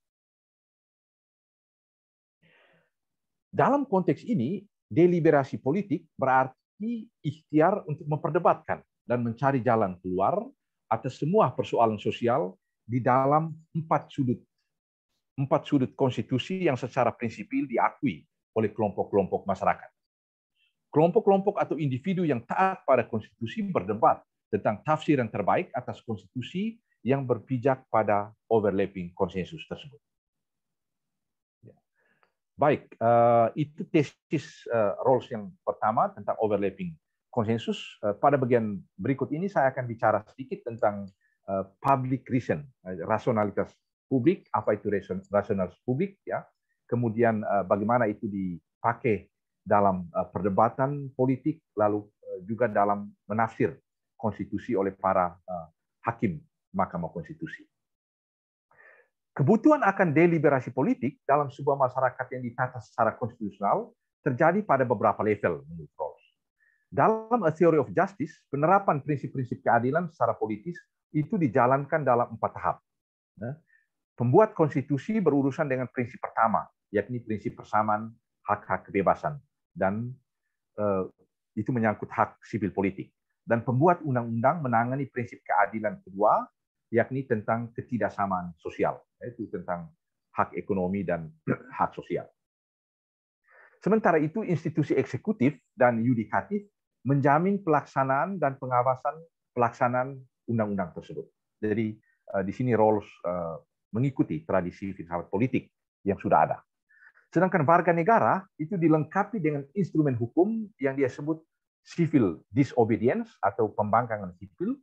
Dalam konteks ini, deliberasi politik berarti ikhtiar untuk memperdebatkan dan mencari jalan keluar atas semua persoalan sosial di dalam empat sudut konstitusi yang secara prinsipil diakui oleh kelompok-kelompok masyarakat. Kelompok-kelompok atau individu yang taat pada konstitusi berdebat tentang tafsiran terbaik atas konstitusi yang berpijak pada overlapping konsensus tersebut. Baik, itu tesis Rawls yang pertama tentang overlapping konsensus. Pada bagian berikut ini saya akan bicara sedikit tentang public reason, rasionalitas publik, apa itu rasionalitas publik, ya. Kemudian bagaimana itu dipakai dalam perdebatan politik, lalu juga dalam menafsir konstitusi oleh para hakim Mahkamah Konstitusi. Kebutuhan akan deliberasi politik dalam sebuah masyarakat yang ditata secara konstitusional terjadi pada beberapa level menurut Rawls. Dalam A Theory of Justice, penerapan prinsip-prinsip keadilan secara politis itu dijalankan dalam 4 tahap. Pembuat konstitusi berurusan dengan prinsip pertama, yakni prinsip persamaan hak-hak kebebasan, dan itu menyangkut hak sipil politik. Dan pembuat undang-undang menangani prinsip keadilan kedua, yakni tentang ketidaksamaan sosial, yaitu tentang hak ekonomi dan hak sosial. Sementara itu, institusi eksekutif dan yudikatif menjamin pelaksanaan dan pengawasan pelaksanaan undang-undang tersebut. Jadi di sini Rawls mengikuti tradisi filsafat politik yang sudah ada. Sedangkan warga negara itu dilengkapi dengan instrumen hukum yang dia sebut civil disobedience atau pembangkangan sipil,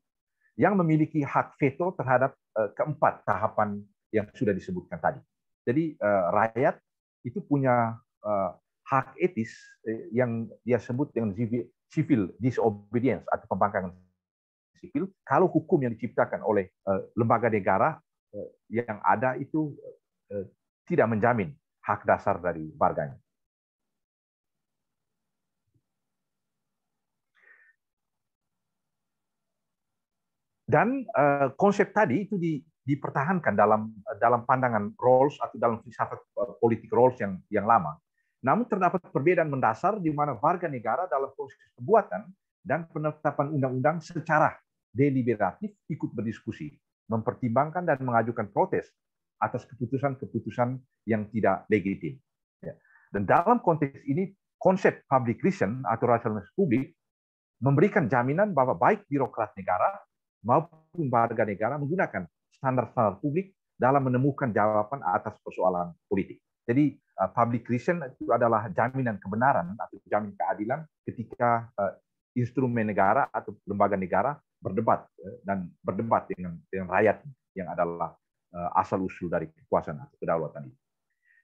yang memiliki hak veto terhadap keempat tahapan yang sudah disebutkan tadi. Jadi rakyat itu punya hak etis yang dia sebut dengan civil disobedience atau pembangkangan sipil kalau hukum yang diciptakan oleh lembaga negara yang ada itu tidak menjamin hak dasar dari warganya. Dan konsep tadi itu dipertahankan dalam pandangan Rawls atau dalam filsafat politik Rawls yang lama. Namun terdapat perbedaan mendasar di mana warga negara dalam proses pembuatan dan penetapan undang-undang secara deliberatif ikut berdiskusi, mempertimbangkan dan mengajukan protes atas keputusan-keputusan yang tidak legitim. Dan dalam konteks ini, konsep public reason atau rasionalitas publik memberikan jaminan bahwa baik birokrat negara maupun warga negara menggunakan standar-standar publik dalam menemukan jawaban atas persoalan politik. Jadi public reason itu adalah jaminan kebenaran atau jaminan keadilan ketika instrumen negara atau lembaga negara berdebat dengan rakyat yang adalah asal-usul dari kekuasaan atau kedaulatan itu.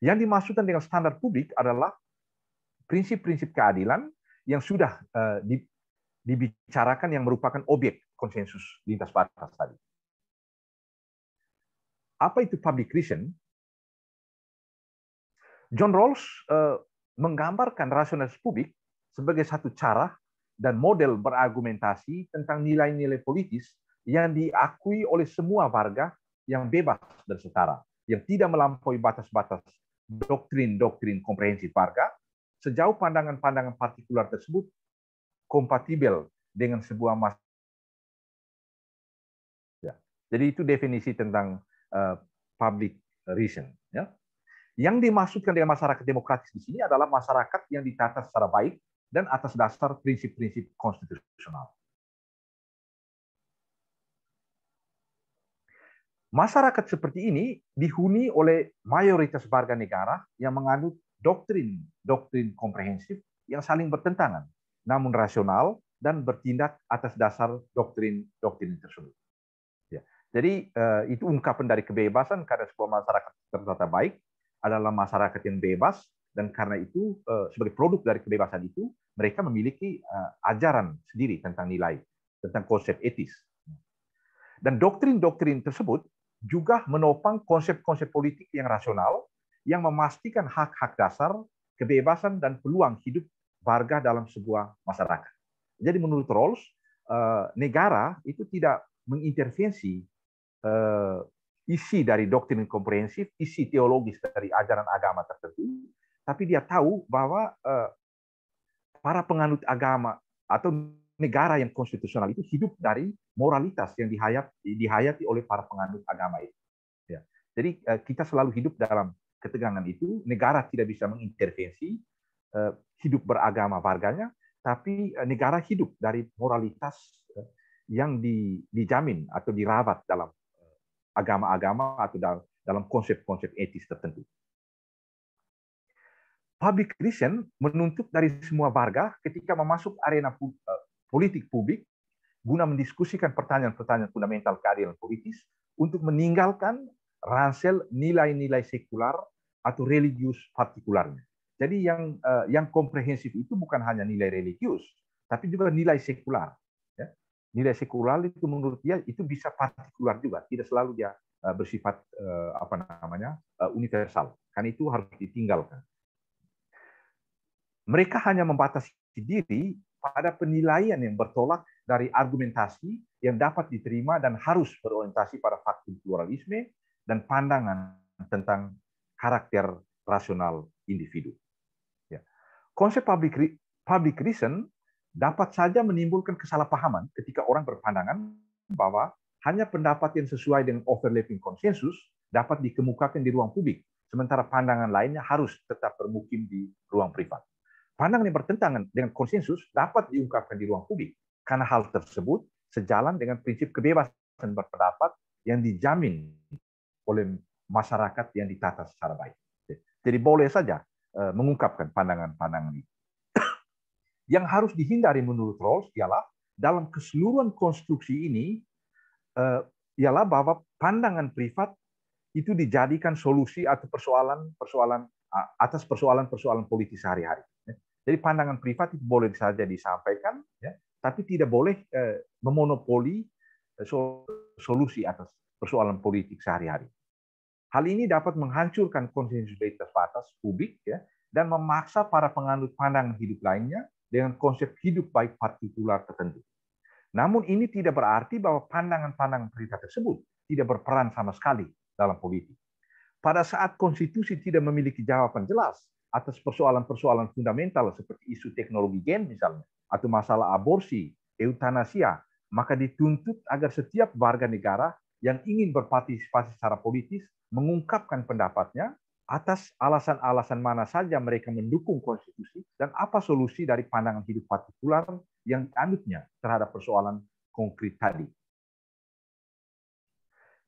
Yang dimaksudkan dengan standar publik adalah prinsip-prinsip keadilan yang sudah dibicarakan yang merupakan objek konsensus lintas batas tadi. Apa itu public reason? John Rawls menggambarkan rasionalitas publik sebagai satu cara dan model berargumentasi tentang nilai-nilai politis yang diakui oleh semua warga yang bebas dan setara, yang tidak melampaui batas-batas doktrin-doktrin komprehensif warga, sejauh pandangan-pandangan partikular tersebut kompatibel dengan sebuah masyarakat. Ya. Jadi itu definisi tentang public reason. Ya. Yang dimaksudkan dengan masyarakat demokratis di sini adalah masyarakat yang ditata secara baik dan atas dasar prinsip-prinsip konstitusional. Masyarakat seperti ini dihuni oleh mayoritas warga negara yang menganut doktrin komprehensif yang saling bertentangan, namun rasional dan bertindak atas dasar doktrin tersebut. Ya. Jadi itu ungkapan dari kebebasan karena sebuah masyarakat tertata baik adalah masyarakat yang bebas, dan karena itu sebagai produk dari kebebasan itu mereka memiliki ajaran sendiri tentang nilai, tentang konsep etis. Dan doktrin-doktrin tersebut juga menopang konsep-konsep politik yang rasional yang memastikan hak-hak dasar, kebebasan, dan peluang hidup warga dalam sebuah masyarakat. Jadi menurut Rawls, negara itu tidak mengintervensi isi dari doktrin komprehensif, isi teologis dari ajaran agama tertentu, tapi dia tahu bahwa para penganut agama atau negara yang konstitusional itu hidup dari moralitas yang dihayati oleh para penganut agama itu. Ya. Jadi kita selalu hidup dalam ketegangan itu. Negara tidak bisa mengintervensi hidup beragama warganya, tapi negara hidup dari moralitas yang dijamin atau dirawat dalam agama-agama atau dalam konsep-konsep etis tertentu. Public reason menuntut dari semua warga ketika memasuk arena politik publik guna mendiskusikan pertanyaan-pertanyaan fundamental keadilan politis untuk meninggalkan ransel nilai-nilai sekular atau religius partikularnya. Jadi yang komprehensif itu bukan hanya nilai religius, tapi juga nilai sekular. Ya. Nilai sekular itu menurut dia itu bisa partikular juga, tidak selalu dia bersifat universal. Karena itu harus ditinggalkan. Mereka hanya membatasi diri pada penilaian yang bertolak dari argumentasi yang dapat diterima dan harus berorientasi pada faktor pluralisme dan pandangan tentang karakter rasional individu. Ya. Konsep public reason dapat saja menimbulkan kesalahpahaman ketika orang berpandangan bahwa hanya pendapat yang sesuai dengan overlapping konsensus dapat dikemukakan di ruang publik, sementara pandangan lainnya harus tetap bermukim di ruang privat. Pandangan yang bertentangan dengan konsensus dapat diungkapkan di ruang publik, karena hal tersebut sejalan dengan prinsip kebebasan berpendapat yang dijamin oleh masyarakat yang ditata secara baik. Jadi boleh saja mengungkapkan pandangan-pandangan itu. Yang harus dihindari menurut Rawls ialah dalam keseluruhan konstruksi ini ialah bahwa pandangan privat itu dijadikan solusi atau persoalan atas persoalan politis sehari-hari. Jadi pandangan privat itu boleh saja disampaikan, ya, tapi tidak boleh memonopoli solusi atas persoalan politik sehari-hari. Hal ini dapat menghancurkan konsensualitas batas publik, ya, dan memaksa para penganut pandangan hidup lainnya dengan konsep hidup baik partikular tertentu. Namun ini tidak berarti bahwa pandangan-pandangan pemerintah tersebut tidak berperan sama sekali dalam politik. Pada saat konstitusi tidak memiliki jawaban jelas atas persoalan-persoalan fundamental seperti isu teknologi gen misalnya, atau masalah aborsi, eutanasia, maka dituntut agar setiap warga negara yang ingin berpartisipasi secara politis mengungkapkan pendapatnya atas alasan-alasan mana saja mereka mendukung konstitusi dan apa solusi dari pandangan hidup partikular yang dianutnya terhadap persoalan konkret tadi.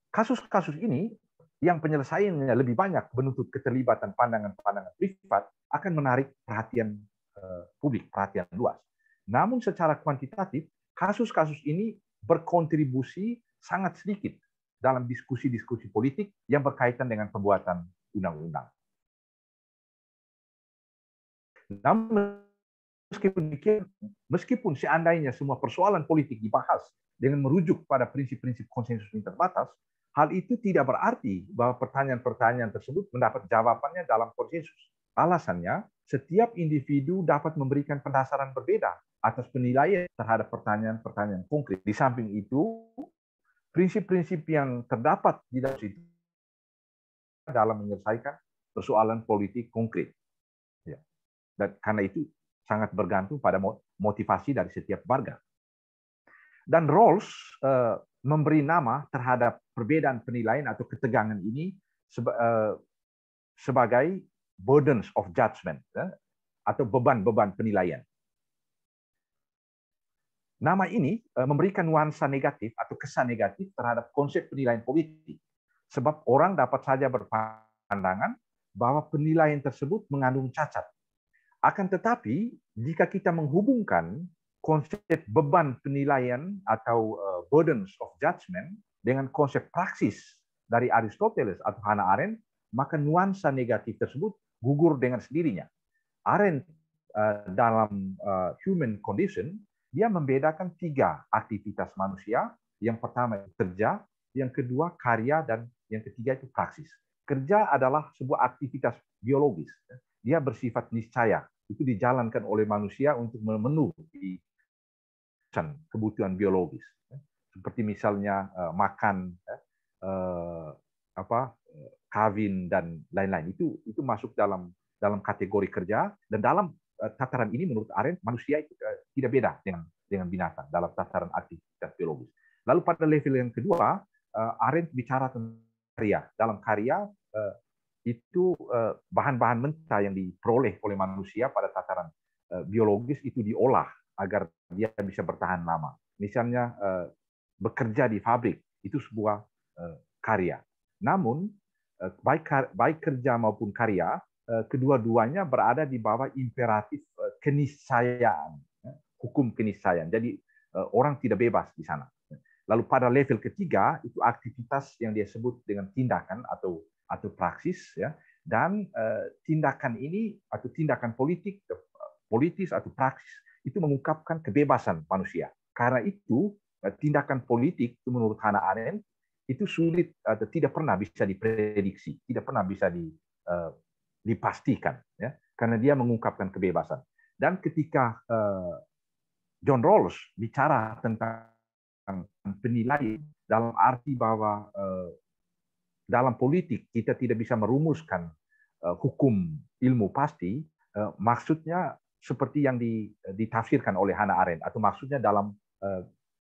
Kasus-kasus ini yang penyelesaiannya lebih banyak menuntut keterlibatan pandangan-pandangan privat akan menarik perhatian publik, perhatian luas. Namun secara kuantitatif, kasus-kasus ini berkontribusi sangat sedikit dalam diskusi-diskusi politik yang berkaitan dengan pembuatan undang-undang. Namun meskipun seandainya semua persoalan politik dibahas dengan merujuk pada prinsip-prinsip konsensus terbatas, hal itu tidak berarti bahwa pertanyaan-pertanyaan tersebut mendapat jawabannya dalam konsensus. Alasannya, setiap individu dapat memberikan pendasaran berbeda atas penilaian terhadap pertanyaan-pertanyaan konkret. Di samping itu, prinsip-prinsip yang terdapat di dalam situ dalam menyelesaikan persoalan politik konkret. Ya. Dan karena itu sangat bergantung pada motivasi dari setiap warga. Dan Rawls memberi nama terhadap perbedaan penilaian atau ketegangan ini sebagai burdens of judgment, atau beban-beban penilaian. Nama ini memberikan nuansa negatif atau kesan negatif terhadap konsep penilaian politik, sebab orang dapat saja berpandangan bahwa penilaian tersebut mengandung cacat. Akan tetapi, jika kita menghubungkan konsep beban penilaian atau burdens of judgment dengan konsep praksis dari Aristoteles atau Hannah Arendt, maka nuansa negatif tersebut gugur dengan sendirinya. Arendt dalam Human Condition, dia membedakan 3 aktivitas manusia. Yang pertama kerja, yang kedua karya, dan yang ketiga itu praksis. Kerja adalah sebuah aktivitas biologis. Dia bersifat niscaya. Itu dijalankan oleh manusia untuk memenuhi kebutuhan biologis. Seperti misalnya makan, kawin, dan lain-lain. Itu masuk dalam kategori kerja, dan dalam tataran ini menurut Arendt manusia itu tidak beda dengan binatang dalam tataran aktivitas biologis. Lalu pada level yang kedua, Arendt bicara tentang karya. Dalam karya itu bahan-bahan mentah yang diperoleh oleh manusia pada tataran biologis itu diolah agar dia bisa bertahan lama. Misalnya bekerja di pabrik itu sebuah karya. Namun baik kerja maupun karya, kedua-duanya berada di bawah imperatif keniscayaan, hukum keniscayaan. Jadi orang tidak bebas di sana. Lalu pada level ketiga itu aktivitas yang dia sebut dengan tindakan atau praksis, ya. Dan tindakan ini atau tindakan politis atau praksis itu mengungkapkan kebebasan manusia. Karena itu tindakan politik itu menurut Hannah Arendt itu sulit atau tidak pernah bisa diprediksi, tidak pernah bisa dipastikan, ya, karena dia mengungkapkan kebebasan. Dan ketika John Rawls bicara tentang penilaian dalam arti bahwa dalam politik kita tidak bisa merumuskan hukum ilmu pasti, maksudnya seperti yang ditafsirkan oleh Hannah Arendt, atau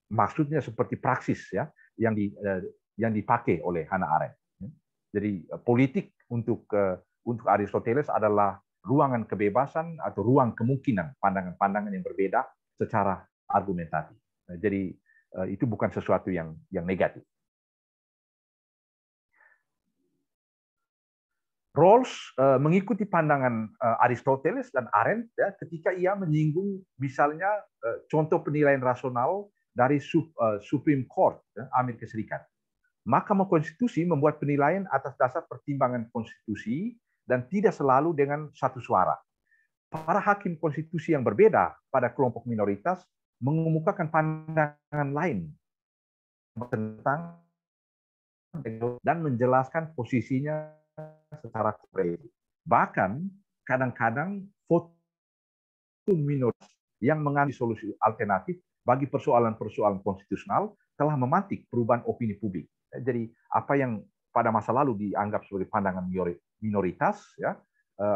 maksudnya seperti praksis, ya, yang dipakai oleh Hannah Arendt. Jadi politik untuk Aristoteles adalah ruangan kebebasan atau ruang kemungkinan pandangan-pandangan yang berbeda secara argumentatif. Jadi itu bukan sesuatu yang negatif. Rawls mengikuti pandangan Aristoteles dan Arendt, ya, ketika ia menyinggung misalnya contoh penilaian rasional dari Supreme Court, ya, Amerika Serikat. Mahkamah Konstitusi membuat penilaian atas dasar pertimbangan konstitusi dan tidak selalu dengan satu suara. Para hakim konstitusi yang berbeda pada kelompok minoritas mengemukakan pandangan lain tentang dan menjelaskan posisinya secara konkret. Bahkan kadang-kadang votum minoritas yang mengambil solusi alternatif bagi persoalan-persoalan konstitusional telah memantik perubahan opini publik. Jadi apa yang pada masa lalu dianggap sebagai pandangan minoritas, ya,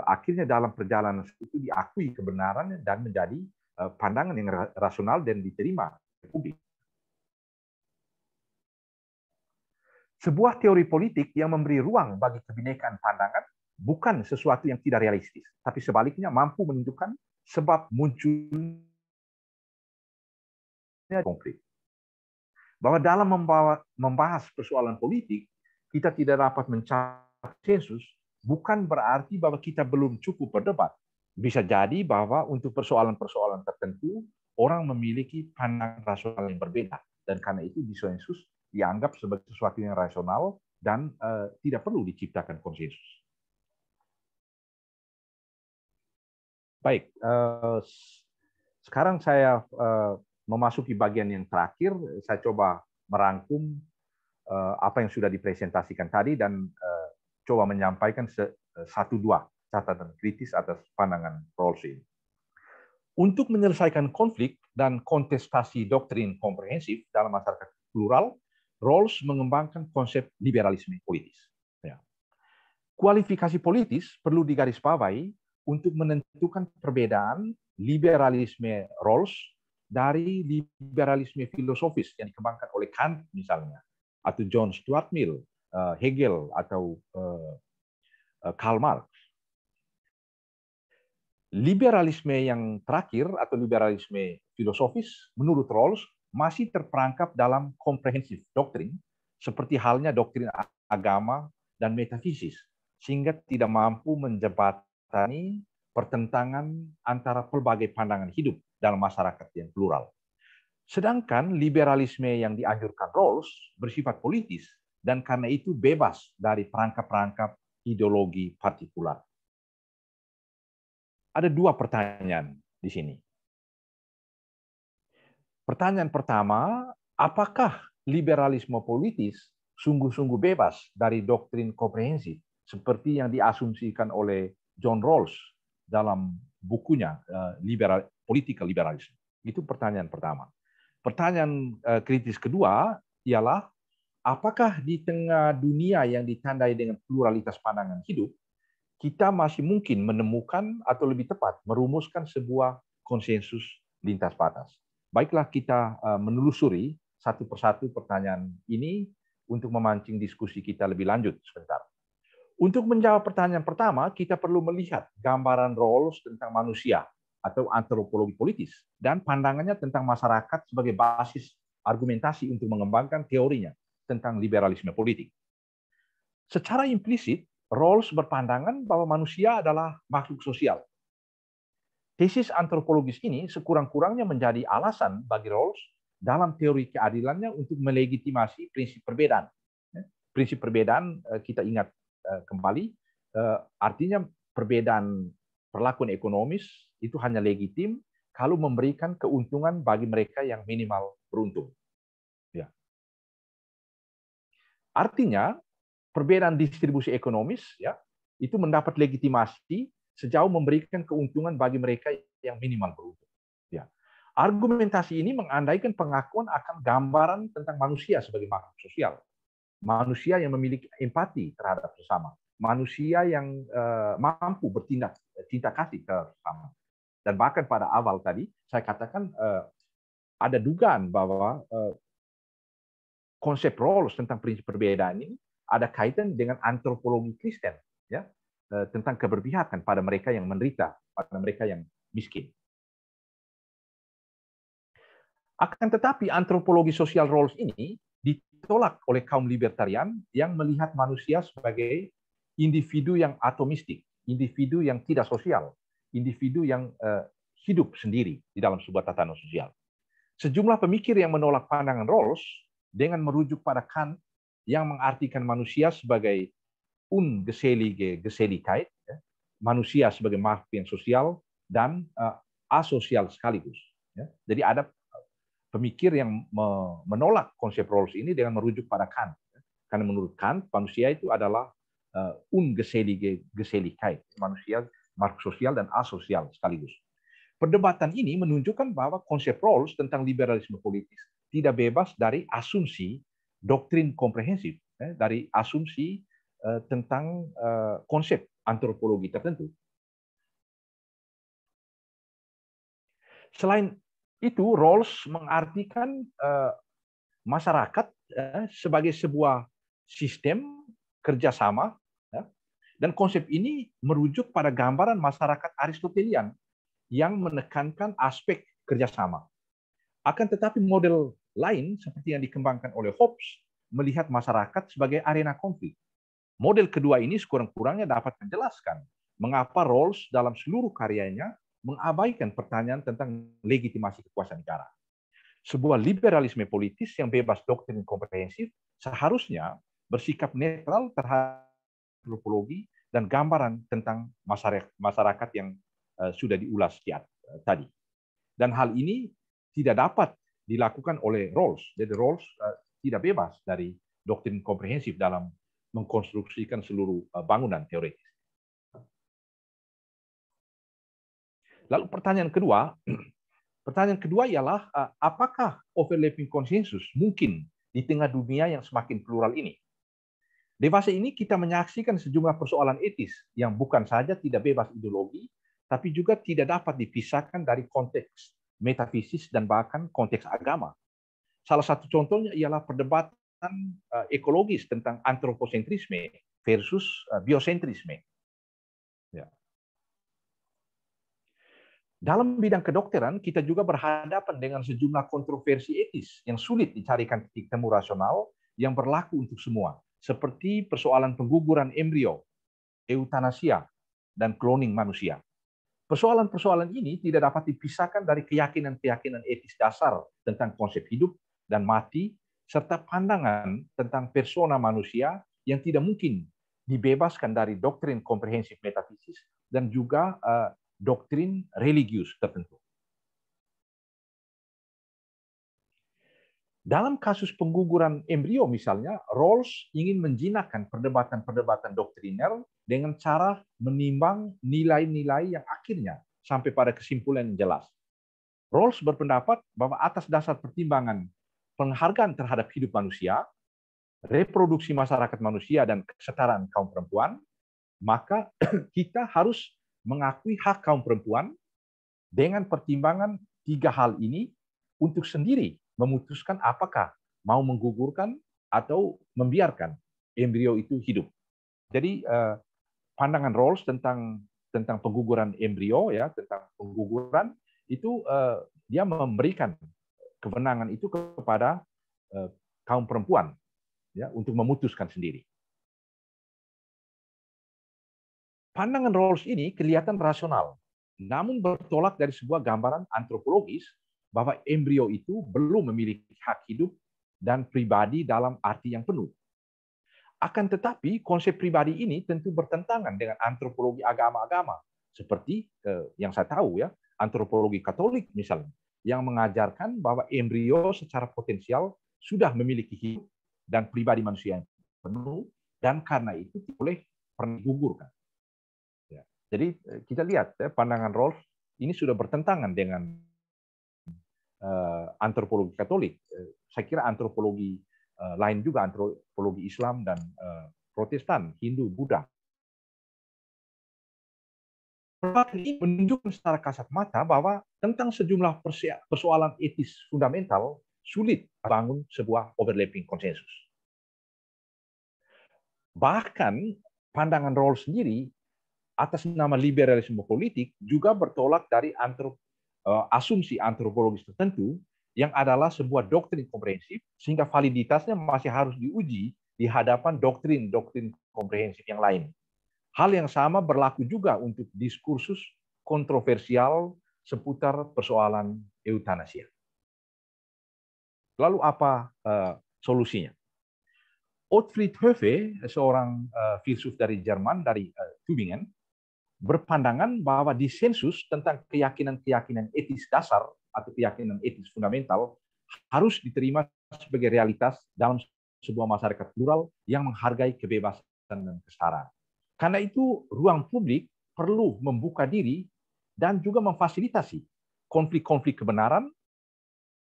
akhirnya dalam perjalanan itu diakui kebenarannya dan menjadi pandangan yang rasional dan diterima publik. Sebuah teori politik yang memberi ruang bagi kebinekaan pandangan bukan sesuatu yang tidak realistis, tapi sebaliknya mampu menunjukkan sebab munculnya konflik. Bahwa dalam membahas persoalan politik, kita tidak dapat mencapai konsensus, bukan berarti bahwa kita belum cukup berdebat. Bisa jadi bahwa untuk persoalan-persoalan tertentu, orang memiliki pandangan rasional yang berbeda. Dan karena itu konsensus dianggap sebagai sesuatu yang rasional dan tidak perlu diciptakan konsensus. Baik, sekarang saya memasuki bagian yang terakhir. Saya coba merangkum apa yang sudah dipresentasikan tadi dan coba menyampaikan satu dua catatan kritis atas pandangan Rawls ini. Untuk menyelesaikan konflik dan kontestasi doktrin komprehensif dalam masyarakat plural, Rawls mengembangkan konsep liberalisme politis. Ya. Kualifikasi politis perlu digarisbawahi untuk menentukan perbedaan liberalisme Rawls dari liberalisme filosofis yang dikembangkan oleh Kant misalnya, atau John Stuart Mill, Hegel, atau Karl Marx. Liberalisme yang terakhir atau liberalisme filosofis menurut Rawls masih terperangkap dalam komprehensif doktrin seperti halnya doktrin agama dan metafisis, sehingga tidak mampu menjembatani pertentangan antara pelbagai pandangan hidup dalam masyarakat yang plural. Sedangkan liberalisme yang dianjurkan Rawls bersifat politis dan karena itu bebas dari perangkap-perangkap ideologi partikular. Ada dua pertanyaan di sini. Pertanyaan pertama, apakah liberalisme politis sungguh-sungguh bebas dari doktrin komprehensif seperti yang diasumsikan oleh John Rawls dalam bukunya Political Liberalism? Itu pertanyaan pertama. Pertanyaan kritis kedua ialah, apakah di tengah dunia yang ditandai dengan pluralitas pandangan hidup, kita masih mungkin menemukan atau lebih tepat merumuskan sebuah konsensus lintas batas? Baiklah kita menelusuri satu persatu pertanyaan ini untuk memancing diskusi kita lebih lanjut sebentar. Untuk menjawab pertanyaan pertama, kita perlu melihat gambaran Rawls tentang manusia atau antropologi politis dan pandangannya tentang masyarakat sebagai basis argumentasi untuk mengembangkan teorinya tentang liberalisme politik. Secara implisit, Rawls berpandangan bahwa manusia adalah makhluk sosial. Tesis antropologis ini sekurang-kurangnya menjadi alasan bagi Rawls dalam teori keadilannya untuk melegitimasi prinsip perbedaan. Prinsip perbedaan, kita ingat kembali, artinya perbedaan perlakuan ekonomis itu hanya legitim kalau memberikan keuntungan bagi mereka yang minimal beruntung. Ya. Artinya, perbedaan distribusi ekonomis ya itu mendapat legitimasi sejauh memberikan keuntungan bagi mereka yang minimal beruntung. Ya. Argumentasi ini mengandaikan pengakuan akan gambaran tentang manusia sebagai makhluk sosial, manusia yang memiliki empati terhadap sesama, manusia yang mampu bertindak cinta kasih ke sesama. Dan bahkan pada awal tadi saya katakan ada dugaan bahwa konsep Rawls tentang prinsip perbedaan ini ada kaitan dengan antropologi Kristen, ya, tentang keberpihakan pada mereka yang menderita, pada mereka yang miskin. Akan tetapi antropologi sosial Rawls ini ditolak oleh kaum libertarian yang melihat manusia sebagai individu yang atomistik, individu yang tidak sosial, individu yang hidup sendiri di dalam sebuah tatanan sosial. Sejumlah pemikir yang menolak pandangan Rawls dengan merujuk pada Kant yang mengartikan manusia sebagai ungesellige Geselligkeit, ya, manusia sebagai makhluk yang sosial dan asosial sekaligus. Ya. Jadi ada pemikir yang menolak konsep Rawls ini dengan merujuk pada Kant. Ya. Karena menurut Kant, manusia itu adalah ungesellige Geselligkeit, manusia makhluk sosial dan asosial sekaligus. Perdebatan ini menunjukkan bahwa konsep Rawls tentang liberalisme politik tidak bebas dari asumsi doktrin komprehensif, dari asumsi tentang konsep antropologi tertentu. Selain itu, Rawls mengartikan masyarakat sebagai sebuah sistem kerjasama, dan konsep ini merujuk pada gambaran masyarakat Aristotelian yang menekankan aspek kerjasama. Akan tetapi model lain seperti yang dikembangkan oleh Hobbes melihat masyarakat sebagai arena konflik. Model kedua ini sekurang-kurangnya dapat menjelaskan mengapa Rawls dalam seluruh karyanya mengabaikan pertanyaan tentang legitimasi kekuasaan negara. Sebuah liberalisme politis yang bebas doktrin komprehensif seharusnya bersikap netral terhadap antropologi dan gambaran tentang masyarakat yang sudah diulas tadi. Dan hal ini tidak dapat dilakukan oleh Rawls. Jadi Rawls tidak bebas dari doktrin komprehensif dalam mengkonstruksikan seluruh bangunan teoretis. Lalu pertanyaan kedua ialah apakah overlapping konsensus mungkin di tengah dunia yang semakin plural ini? Di fase ini kita menyaksikan sejumlah persoalan etis yang bukan saja tidak bebas ideologi, tapi juga tidak dapat dipisahkan dari konteks metafisis dan bahkan konteks agama. Salah satu contohnya ialah perdebatan ekologis tentang antroposentrisme versus biosentrisme. Ya. Dalam bidang kedokteran, kita juga berhadapan dengan sejumlah kontroversi etis yang sulit dicarikan titik temu rasional yang berlaku untuk semua, seperti persoalan pengguguran embrio, eutanasia, dan cloning manusia. Persoalan-persoalan ini tidak dapat dipisahkan dari keyakinan-keyakinan etis dasar tentang konsep hidup dan mati, serta pandangan tentang persona manusia yang tidak mungkin dibebaskan dari doktrin komprehensif metafisis dan juga doktrin religius tertentu. Dalam kasus pengguguran embrio misalnya, Rawls ingin menjinakkan perdebatan-perdebatan doktriner dengan cara menimbang nilai-nilai yang akhirnya sampai pada kesimpulan yang jelas. Rawls berpendapat bahwa atas dasar pertimbangan penghargaan terhadap hidup manusia, reproduksi masyarakat manusia, dan kesetaraan kaum perempuan, maka kita harus mengakui hak kaum perempuan dengan pertimbangan tiga hal ini untuk sendiri memutuskan apakah mau menggugurkan atau membiarkan embrio itu hidup. Jadi pandangan Rawls tentang pengguguran embrio, ya, tentang pengguguran itu dia memberikan kewenangan itu kepada kaum perempuan, ya, untuk memutuskan sendiri. Pandangan Rawls ini kelihatan rasional, namun bertolak dari sebuah gambaran antropologis bahwa embrio itu belum memiliki hak hidup dan pribadi dalam arti yang penuh. Akan tetapi, konsep pribadi ini tentu bertentangan dengan antropologi agama-agama, seperti yang saya tahu, ya, antropologi Katolik misalnya, yang mengajarkan bahwa embrio secara potensial sudah memiliki hidup dan pribadi manusia yang penuh, dan karena itu tidak boleh pernah digugurkan. Ya. Jadi kita lihat, ya, pandangan Rawls ini sudah bertentangan dengan antropologi Katolik. Saya kira antropologi lain juga, antropologi Islam dan Protestan, Hindu, Buddha. Persoalan ini menunjukkan secara kasat mata bahwa tentang sejumlah persoalan etis fundamental sulit membangun sebuah overlapping konsensus. Bahkan pandangan Rawls sendiri atas nama liberalisme politik juga bertolak dari asumsi antropologis tertentu yang adalah sebuah doktrin komprehensif, sehingga validitasnya masih harus diuji di hadapan doktrin-doktrin komprehensif yang lain. Hal yang sama berlaku juga untuk diskursus kontroversial seputar persoalan eutanasia. Lalu apa solusinya? Otfried Höfe, seorang filsuf dari Jerman, dari Tübingen, berpandangan bahwa disensus tentang keyakinan-keyakinan etis dasar atau keyakinan etis fundamental harus diterima sebagai realitas dalam sebuah masyarakat plural yang menghargai kebebasan dan kesetaraan. Karena itu, ruang publik perlu membuka diri dan juga memfasilitasi konflik-konflik kebenaran,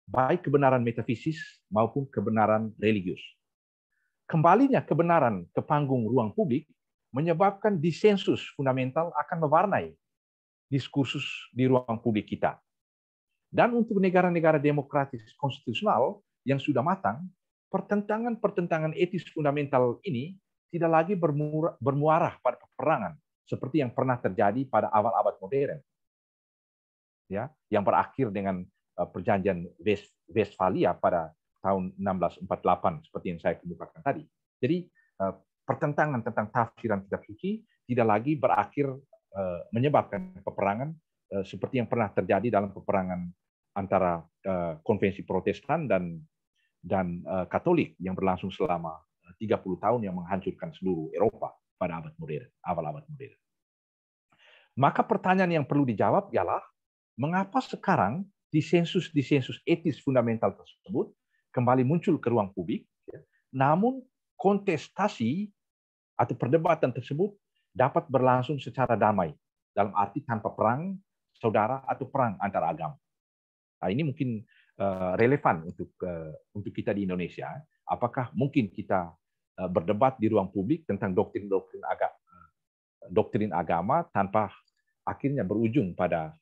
baik kebenaran metafisis maupun kebenaran religius. Kembalinya kebenaran ke panggung ruang publik menyebabkan disensus fundamental akan mewarnai diskursus di ruang publik kita. Dan untuk negara-negara demokratis konstitusional yang sudah matang, pertentangan-pertentangan etis fundamental ini tidak lagi bermuara pada peperangan seperti yang pernah terjadi pada awal abad modern, ya, yang berakhir dengan perjanjian Westphalia pada tahun 1648 seperti yang saya kemukakan tadi. Jadi pertentangan tentang tafsiran kitab suci tidak lagi berakhir menyebabkan peperangan seperti yang pernah terjadi dalam peperangan antara konvensi Protestan dan Katolik yang berlangsung selama 30 tahun yang menghancurkan seluruh Eropa pada abad modern, awal abad modern. Maka pertanyaan yang perlu dijawab ialah mengapa sekarang disensus-disensus etis fundamental tersebut kembali muncul ke ruang publik, namun kontestasi atau perdebatan tersebut dapat berlangsung secara damai, dalam arti tanpa perang saudara atau perang antar agama. Nah, ini mungkin relevan untuk kita di Indonesia. Apakah mungkin kita berdebat di ruang publik tentang doktrin agama tanpa akhirnya berujung pada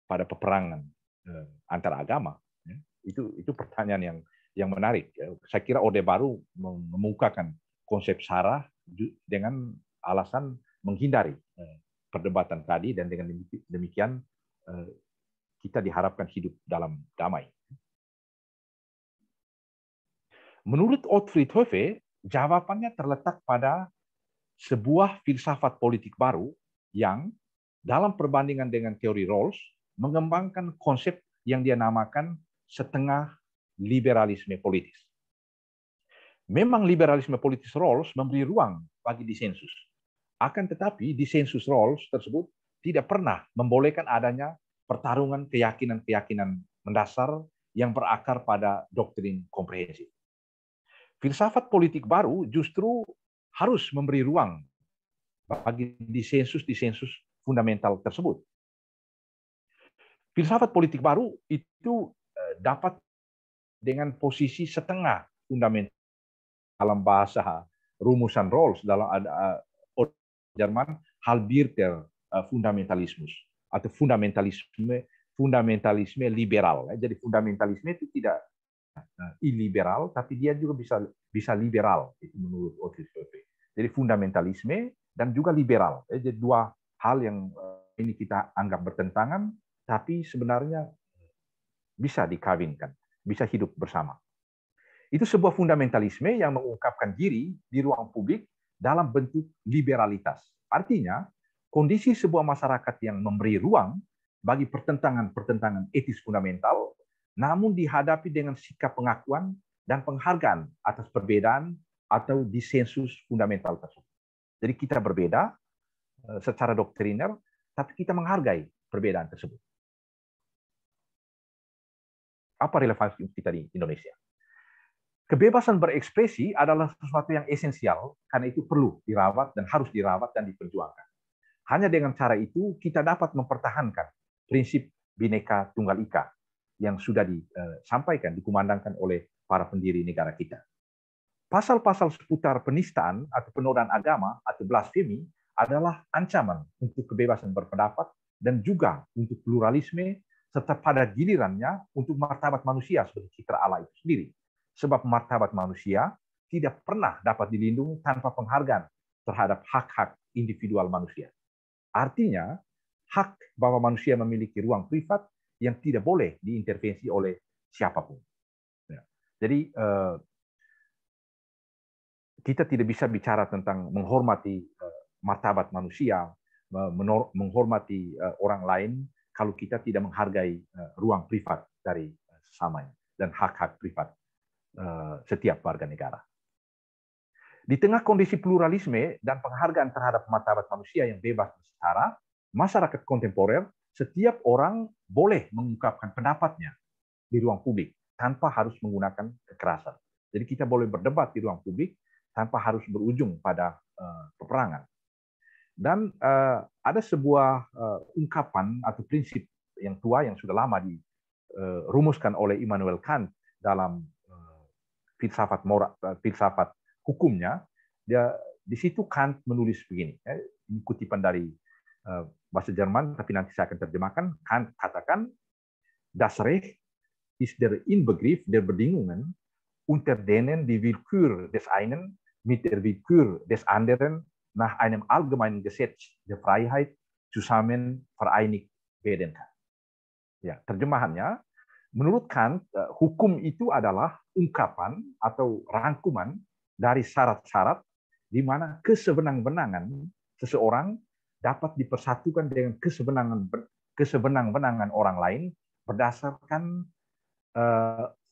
peperangan antar agama? Itu pertanyaan yang menarik. Saya kira Orde Baru memukakan konsep SARA dengan alasan menghindari perdebatan tadi, dan dengan demikian kita diharapkan hidup dalam damai. Menurut Otfried Höfe, jawabannya terletak pada sebuah filsafat politik baru yang dalam perbandingan dengan teori Rawls mengembangkan konsep yang dia namakan setengah liberalisme politis. Memang liberalisme politis Rawls memberi ruang bagi disensus. Akan tetapi disensus Rawls tersebut tidak pernah membolehkan adanya pertarungan keyakinan-keyakinan mendasar yang berakar pada doktrin komprehensif. Filsafat politik baru justru harus memberi ruang bagi disensus-disensus fundamental tersebut. Filsafat politik baru itu dapat dengan posisi setengah fundamental dalam bahasa rumusan Rawls dalam Jerman halbierter fundamentalismus atau fundamentalisme liberal. Jadi fundamentalisme itu tidak iliberal, tapi dia juga bisa liberal, itu menurut Otfried Höfe. Jadi fundamentalisme dan juga liberal. Jadi dua hal yang ini kita anggap bertentangan, tapi sebenarnya bisa dikawinkan, bisa hidup bersama. Itu sebuah fundamentalisme yang mengungkapkan diri di ruang publik dalam bentuk liberalitas. Artinya, kondisi sebuah masyarakat yang memberi ruang bagi pertentangan-pertentangan etis fundamental, namun dihadapi dengan sikap pengakuan dan penghargaan atas perbedaan atau disensus fundamental tersebut. Jadi kita berbeda secara doktriner, tapi kita menghargai perbedaan tersebut. Apa relevansi kita di Indonesia? Kebebasan berekspresi adalah sesuatu yang esensial, karena itu perlu dirawat dan harus dirawat dan diperjuangkan. Hanya dengan cara itu kita dapat mempertahankan prinsip Bhinneka Tunggal Ika yang sudah disampaikan, dikumandangkan oleh para pendiri negara kita. Pasal-pasal seputar penistaan atau penodaan agama atau blasfemi adalah ancaman untuk kebebasan berpendapat dan juga untuk pluralisme, serta pada gilirannya untuk martabat manusia sebagai citra Allah itu sendiri. Sebab martabat manusia tidak pernah dapat dilindungi tanpa penghargaan terhadap hak-hak individual manusia. Artinya, hak bahwa manusia memiliki ruang privat yang tidak boleh diintervensi oleh siapapun. Jadi, kita tidak bisa bicara tentang menghormati martabat manusia, menghormati orang lain, kalau kita tidak menghargai ruang privat dari sesamanya dan hak-hak privat setiap warga negara. Di tengah kondisi pluralisme dan penghargaan terhadap martabat manusia yang bebas bersecara, masyarakat kontemporer, setiap orang boleh mengungkapkan pendapatnya di ruang publik tanpa harus menggunakan kekerasan. Jadi kita boleh berdebat di ruang publik tanpa harus berujung pada peperangan. Dan ada sebuah ungkapan atau prinsip yang tua yang sudah lama dirumuskan oleh Immanuel Kant dalam filsafat moral, filsafat hukumnya. Di situ Kant menulis begini, ini kutipan dari bahasa Jerman, tapi nanti saya akan terjemahkan. Kant katakan, das Recht ist der Inbegriff der Bedingungen, unter denen die Willkür des einen mit der Willkür des anderen nach einem allgemeinen Gesetz der Freiheit zusammen vereinigt werden kann. Ya, terjemahannya, menurut Kant, hukum itu adalah ungkapan atau rangkuman dari syarat-syarat di mana kesewenang-wenangan seseorang dapat dipersatukan dengan kesewenang-wenangan orang lain berdasarkan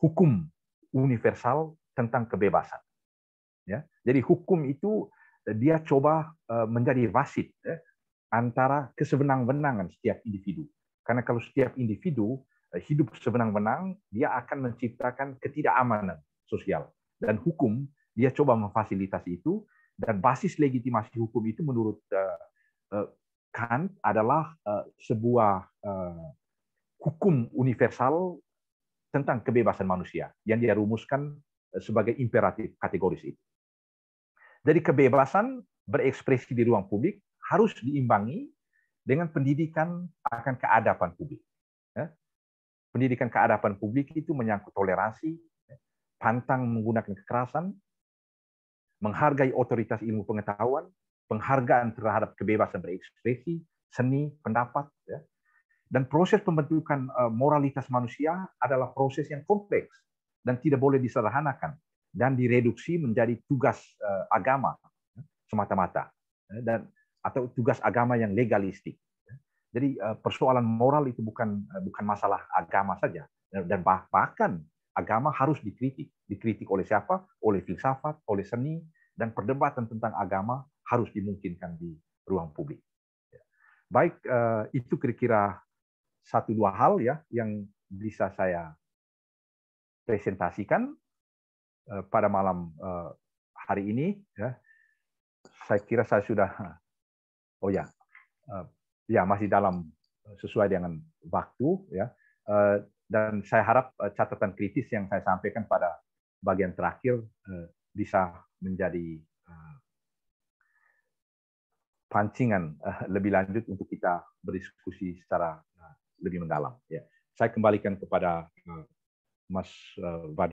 hukum universal tentang kebebasan. Ya, jadi hukum itu dia coba menjadi wasit antara kesewenang-wenangan setiap individu. Karena kalau setiap individu hidup sewenang-wenang, dia akan menciptakan ketidakamanan sosial. Dan hukum dia coba memfasilitasi itu, dan basis legitimasi hukum itu menurut Kant adalah sebuah hukum universal tentang kebebasan manusia yang dia rumuskan sebagai imperatif kategoris itu. Jadi kebebasan berekspresi di ruang publik harus diimbangi dengan pendidikan akan keadaban publik. Pendidikan keadaban publik itu menyangkut toleransi, pantang menggunakan kekerasan, menghargai otoritas ilmu pengetahuan, penghargaan terhadap kebebasan berekspresi, seni, pendapat. Dan proses pembentukan moralitas manusia adalah proses yang kompleks dan tidak boleh disederhanakan dan direduksi menjadi tugas agama semata-mata atau tugas agama yang legalistik. Jadi persoalan moral itu bukan masalah agama saja, dan bahkan agama harus dikritik. Dikritik oleh siapa? Oleh filsafat, oleh seni, dan perdebatan tentang agama harus dimungkinkan di ruang publik. Baik, itu kira-kira 1-2 hal ya yang bisa saya presentasikan pada malam hari ini. Ya. Saya kira saya sudah, masih dalam sesuai dengan waktu ya. Dan saya harap catatan kritis yang saya sampaikan pada bagian terakhir bisa menjadi pancingan lebih lanjut untuk kita berdiskusi secara lebih mendalam. Ya. Saya kembalikan kepada Mas Vadi.